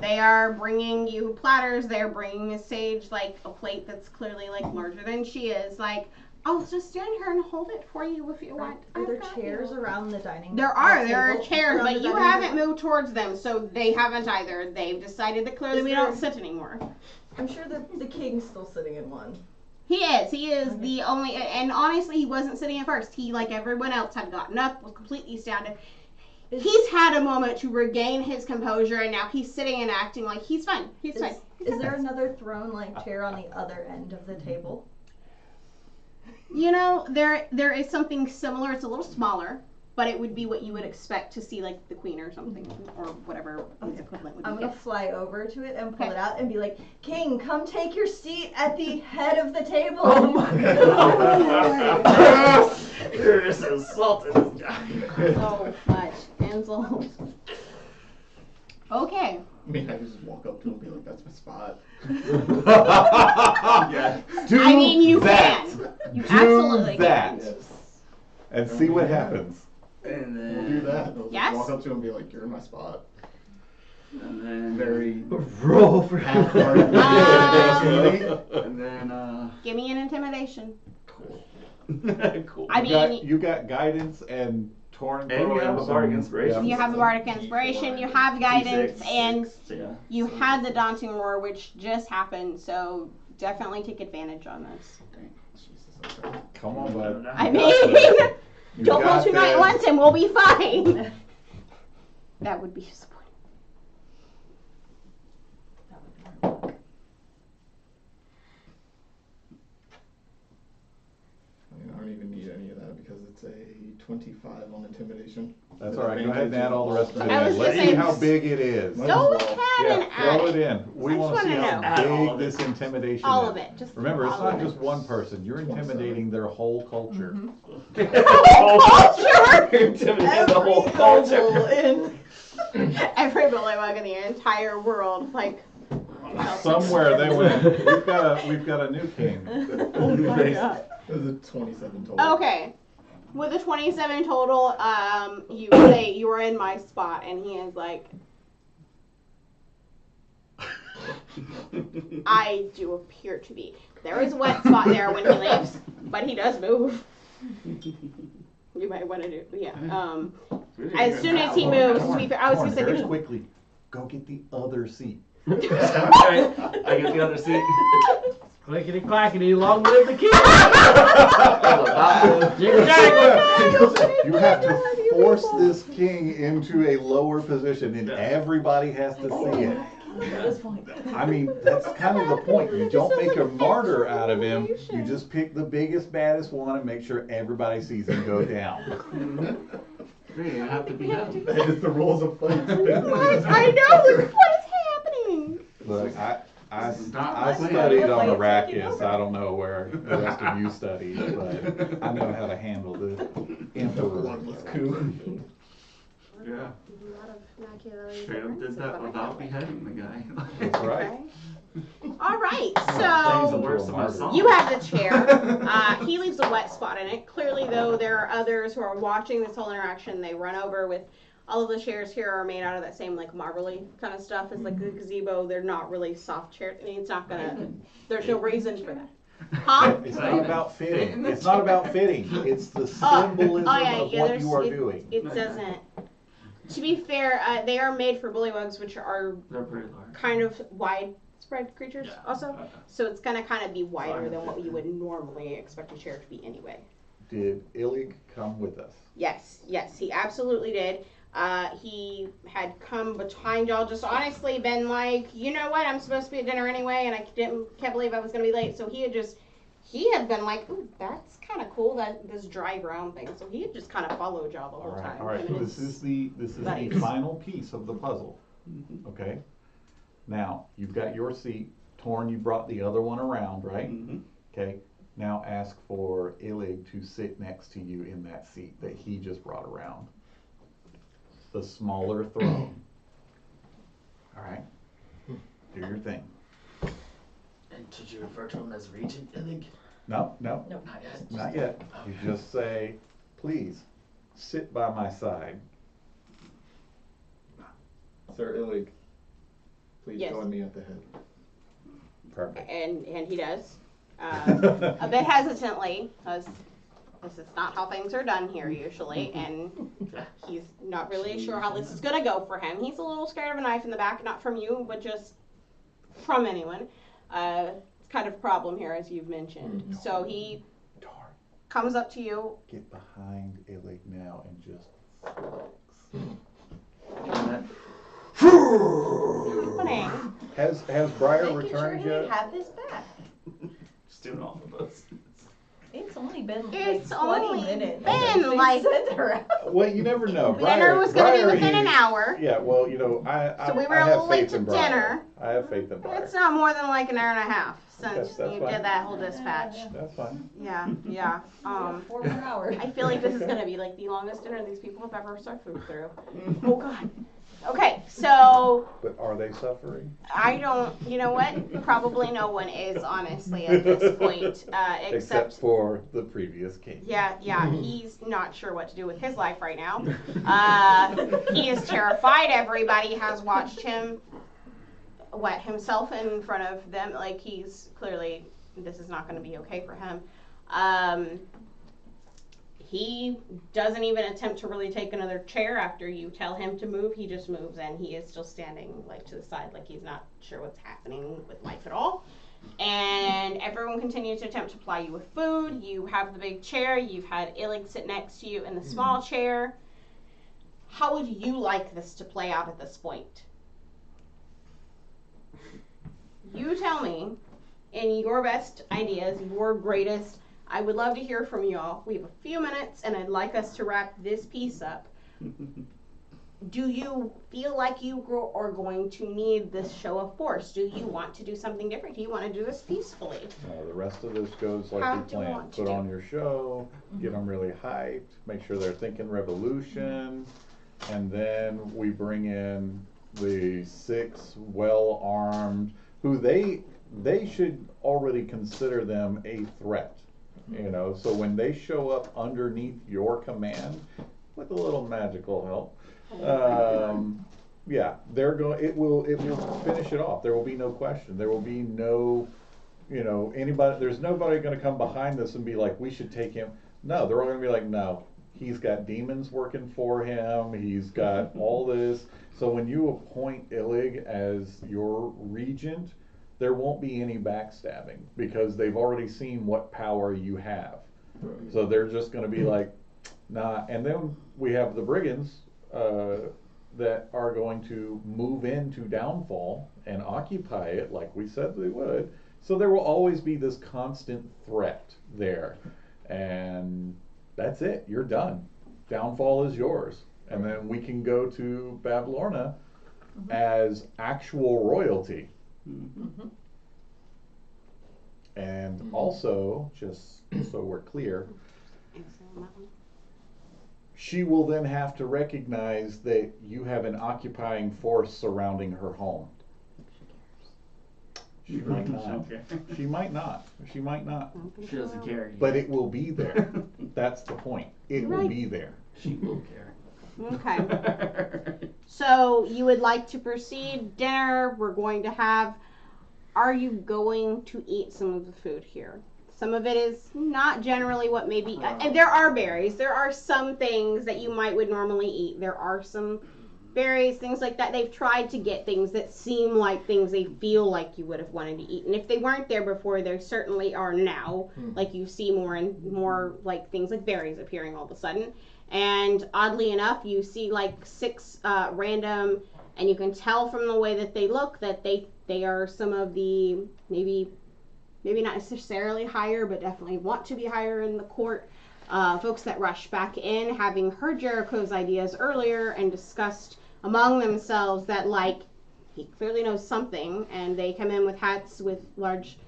They are bringing you platters. They're bringing Miss Sage like a plate that's clearly like larger than she is. Like, I'll just stand here and hold it for you if you want. Are there I've got chairs you. around the dining There are table? chairs, Around but the you dining haven't table? moved towards them, so they haven't either. They've decided that clearly Is we there- don't sit anymore. I'm sure the king's still sitting in one. He is Okay. the only, and honestly, he wasn't sitting at first. He, like everyone else, had gotten up, was completely astounded. He's had a moment to regain his composure, and now he's sitting and acting like he's fine. He's fine. Is there another throne-like chair on the other end of the table? You know, there is something similar. It's a little smaller, but it would be what you would expect to see, like the queen or something, or whatever his equivalent would I'm be. gonna fly over to it and pull Okay. it out and be like, King, come take your seat at the head of the table. Oh my god. You're just insulting this guy. So much insult. Okay. I mean, I just walk up to him and be like, that's my spot. Yeah. Do I mean, you that. can. You Do absolutely that. can. And see what happens. And We'll then do that. I'll just Yes? walk up to him and be like, you're in my spot. And then Very Roll for half-hearted. And then Give me an intimidation. cool. Cool. I mean, You got guidance and Torn And we have a bardic some- inspiration. You have a bardic inspiration, you have guidance, D6, and yeah. you had the daunting roar, which just happened. So definitely take advantage on this. Jesus, okay. Come on, bud. I You mean, got this. You don't roll got 2 night this. once and we'll be fine. That would be disappointing. I mean, I don't even need any of that because it's a 25 on intimidation. That's all right. Go ahead and add all the rest of it I was in. gonna Let's say- see how big it is. Might Go as well. ahead and Yeah, add throw it. it in. We I want just to see wanna how know. Add all big of this it. intimidation All is. of it. Just Remember, it's all not of it. just one person. You're intimidating their whole culture. Intimidate the whole culture. Every bullywug in the entire world, like. Somewhere they went, we've got a new king. Oh my god. It was a 27 total. Okay. With a 27 total, you say you are in my spot, and he is like, I do appear to be. There is a wet spot there when he leaves, but he does move. You might want to do, yeah. As soon as he moves, to be fair, I was Torn, gonna say, very there's- quickly, go get the other seat. Okay, I get the other seat. Clickety clackety, long live the king! You have to force this king into a lower position, and everybody has to see it. I mean, that's kind of the point. You don't make a martyr out of him. You just pick the biggest, baddest one and make sure everybody sees him go down. Really, I have to be happy. That is the rules of fight. I know, what is happening? Look, I This is not I my plan. studied on Arrakis. I don't know where the rest of you studied, but I know how to handle the emperor. Bloodless coup. Yeah. Straight up did that without beheading the guy. That's right. All right, Things the so worst of my song. you have the chair. He leaves a wet spot in it. Clearly, though, there are others who are watching this whole interaction. They run over with all of the chairs here are made out of that same like marbly kind of stuff. It's like a gazebo. They're not really soft chairs. I mean, it's not gonna. There's no reason for that. Huh? It's not about fitting. It's not about fitting. It's the symbolism of what you are doing. It doesn't. To be fair, they are made for bullywugs, which are They're pretty large. kind of widespread creatures Yeah. also. So it's gonna kind of be wider than what you would normally expect a chair to be anyway. Did Illig come with us? Yes, he absolutely did. He had come behind y'all, just honestly been like, you know what, I'm supposed to be at dinner anyway, and I can't believe I was gonna be late. So he had been like, ooh, that's kind of cool, this dry brown thing. So he had just kind of followed y'all the whole time. All right. Him and This his is the buddies. final piece of the puzzle. Okay. Now you've got your seat. Torn, you brought the other one around, right? Mm-hmm. Okay. Now ask for Illig to sit next to you in that seat that he just brought around. The smaller throne. All right. Do your thing. And should you refer to him as Regent, I think? No. Not yet. Not yet. You just say, please, sit by my side. Sir Illig, please Yes. join me at the head. Perfect. And he does. A bit hesitantly, because this is not how things are done here usually, and he's not really sure how this is going to go for him. He's a little scared of a knife in the back, not from you, but just from anyone. It's kind of a problem here, as you've mentioned. So he Darn. comes up to you. Get behind Illig now and just Happening. Has Briar Making returned sure yet? he had this back. Just doing all of us. It's only been It's like 20 only minutes. been since they like- sent her out. Well, you never know. Dinner was going to be Briar, within an hour. Yeah, well, you know, I So we were I a have little late faith to in Briar. dinner. I have faith in Briar. It's not more than like an hour and a half since That's you fine. did that whole dispatch. That's fine. Yeah. 4 more hours. I feel like this is gonna be like the longest dinner these people have ever suffered through. Oh God. Okay, so But are they suffering? I don't. You know what? Probably no one is honestly at this point, Except except. for the previous king. Yeah, he's not sure what to do with his life right now. He is terrified. Everybody has watched him wet himself in front of them. Like he's clearly, this is not going to be okay for him. He doesn't even attempt to really take another chair after you tell him to move. He just moves, and he is still standing like to the side, like he's not sure what's happening with life at all. And everyone continues to attempt to ply you with food. You have the big chair. You've had Illig sit next to you in the small chair. How would you like this to play out at this point? You tell me, in your best ideas, your greatest. I would love to hear from you all. We have a few minutes, and I'd like us to wrap this piece up. Do you feel like you are going to need this show of force? Do you want to do something different? Do you want to do this peacefully? The rest of this goes like How we do you planned. want to Put do? on your show, get them really hyped, make sure they're thinking revolution, and then we bring in the 6 well-armed, who they should already consider them a threat. You know, so when they show up underneath your command, with a little magical help, yeah, they're going. It will finish it off. There will be no question. There will be no, you know, anybody. There's nobody going to come behind this and be like, we should take him. No, they're all going to be like, no, he's got demons working for him. He's got all this. So when you appoint Illig as your regent, there won't be any backstabbing because they've already seen what power you have. So they're just going to be like, nah. And then we have the brigands that are going to move into Downfall and occupy it like we said they would. So there will always be this constant threat there. And that's it. You're done. Downfall is yours. And then we can go to Babylorna as actual royalty. And also, just so we're clear, she will then have to recognize that you have an occupying force surrounding her home. She might not. She might not. She might not. She doesn't care. But it will be there. That's the point. It will be there. She will care. Okay. So you would like to proceed dinner. We're going to have. Are you going to eat some of the food here? Some of it is not generally what maybe, and there are berries. There are some things that you would normally eat. There are some berries, things like that. They've tried to get things that seem like things they feel like you would have wanted to eat. And if they weren't there before, there certainly are now. Like you see more and more like things like berries appearing all of a sudden. And oddly enough, you see like 6 random, and you can tell from the way that they look that they are some of the maybe not necessarily higher, but definitely want to be higher in the court. Folks that rush back in, having heard Jericho's ideas earlier and discussed among themselves that, like, he clearly knows something, and they come in with hats with large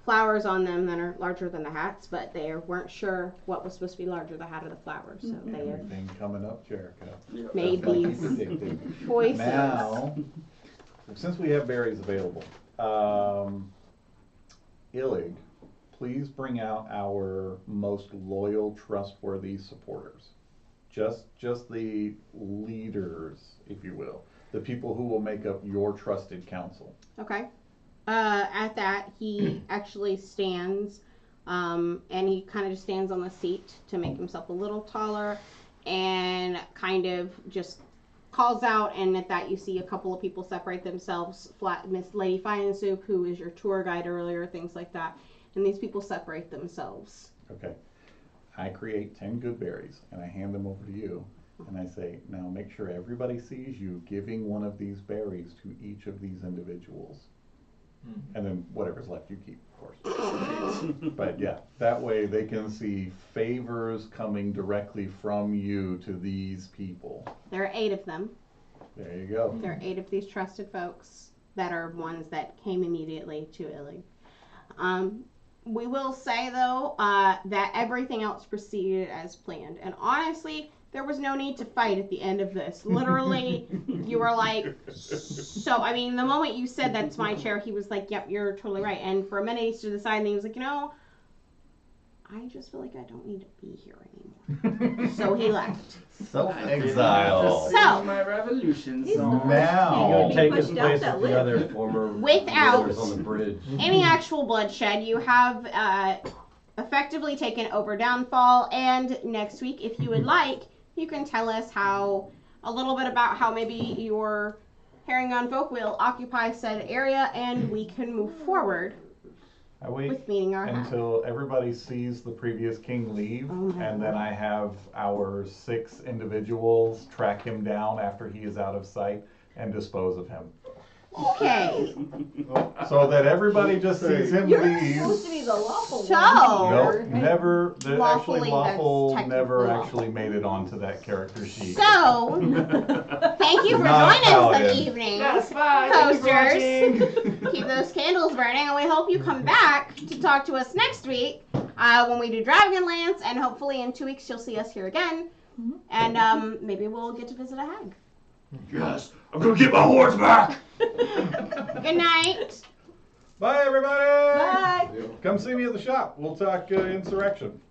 flowers on them that are larger than the hats, but they weren't sure what was supposed to be larger, the hat or the flowers. So they have Everything coming up, Jericho. made Just like these you predicted. choices. Now, since we have berries available, Illig, please bring out our most loyal, trustworthy supporters. Just the leaders, if you will. The people who will make up your trusted council. Okay. At that, he actually stands, and he kind of just stands on the seat to make himself a little taller, and kind of just calls out, and at that you see a couple of people separate themselves. Miss Lady Fine and Soup, who is your tour guide earlier, things like that, and these people separate themselves. Okay. I create 10 good berries, and I hand them over to you, and I say, now make sure everybody sees you giving one of these berries to each of these individuals. And then whatever's left you keep, of course. But yeah, that way they can see favors coming directly from you to these people. There are 8 of them. There you go. There are 8 of these trusted folks that are ones that came immediately to Illig. We will say, though, that everything else proceeded as planned. And honestly, there was no need to fight at the end of this. Literally, you were like, so, I mean, the moment you said that's my chair, he was like, yep, you're totally right. And for a minute, he stood aside and he was like, you know, I just feel like I don't need to be here anymore. So he left. Self-exile. So, my revolution He's song. Now, He Take his pushed out place that with the lip. other former Without rulers on the bridge. any actual bloodshed, you have a effectively taken over Downfall. And next week, if you would like, you can tell us a little bit about how maybe your Herringon folk will occupy said area, and we can move forward with meeting our hag. Until everybody sees the previous king leave, and then I have our 6 individuals track him down after he is out of sight and dispose of him. Okay. So that everybody just sees him You're leave. supposed to be the lawful So- one. Nope, never. Lawfully, that's Lawful technically never lawful. actually made it onto that character sheet. So, thank you for Not joining us paladin. this evening. Yes, bye. Thank you for watching. Keep those candles burning, and we hope you come back to talk to us next week when we do Dragonlance, and hopefully in 2 weeks you'll see us here again, and maybe we'll get to visit a hag. Yes, I'm gonna get my horse back. Good night. Bye, everybody. Bye. Come see me at the shop. We'll talk insurrection.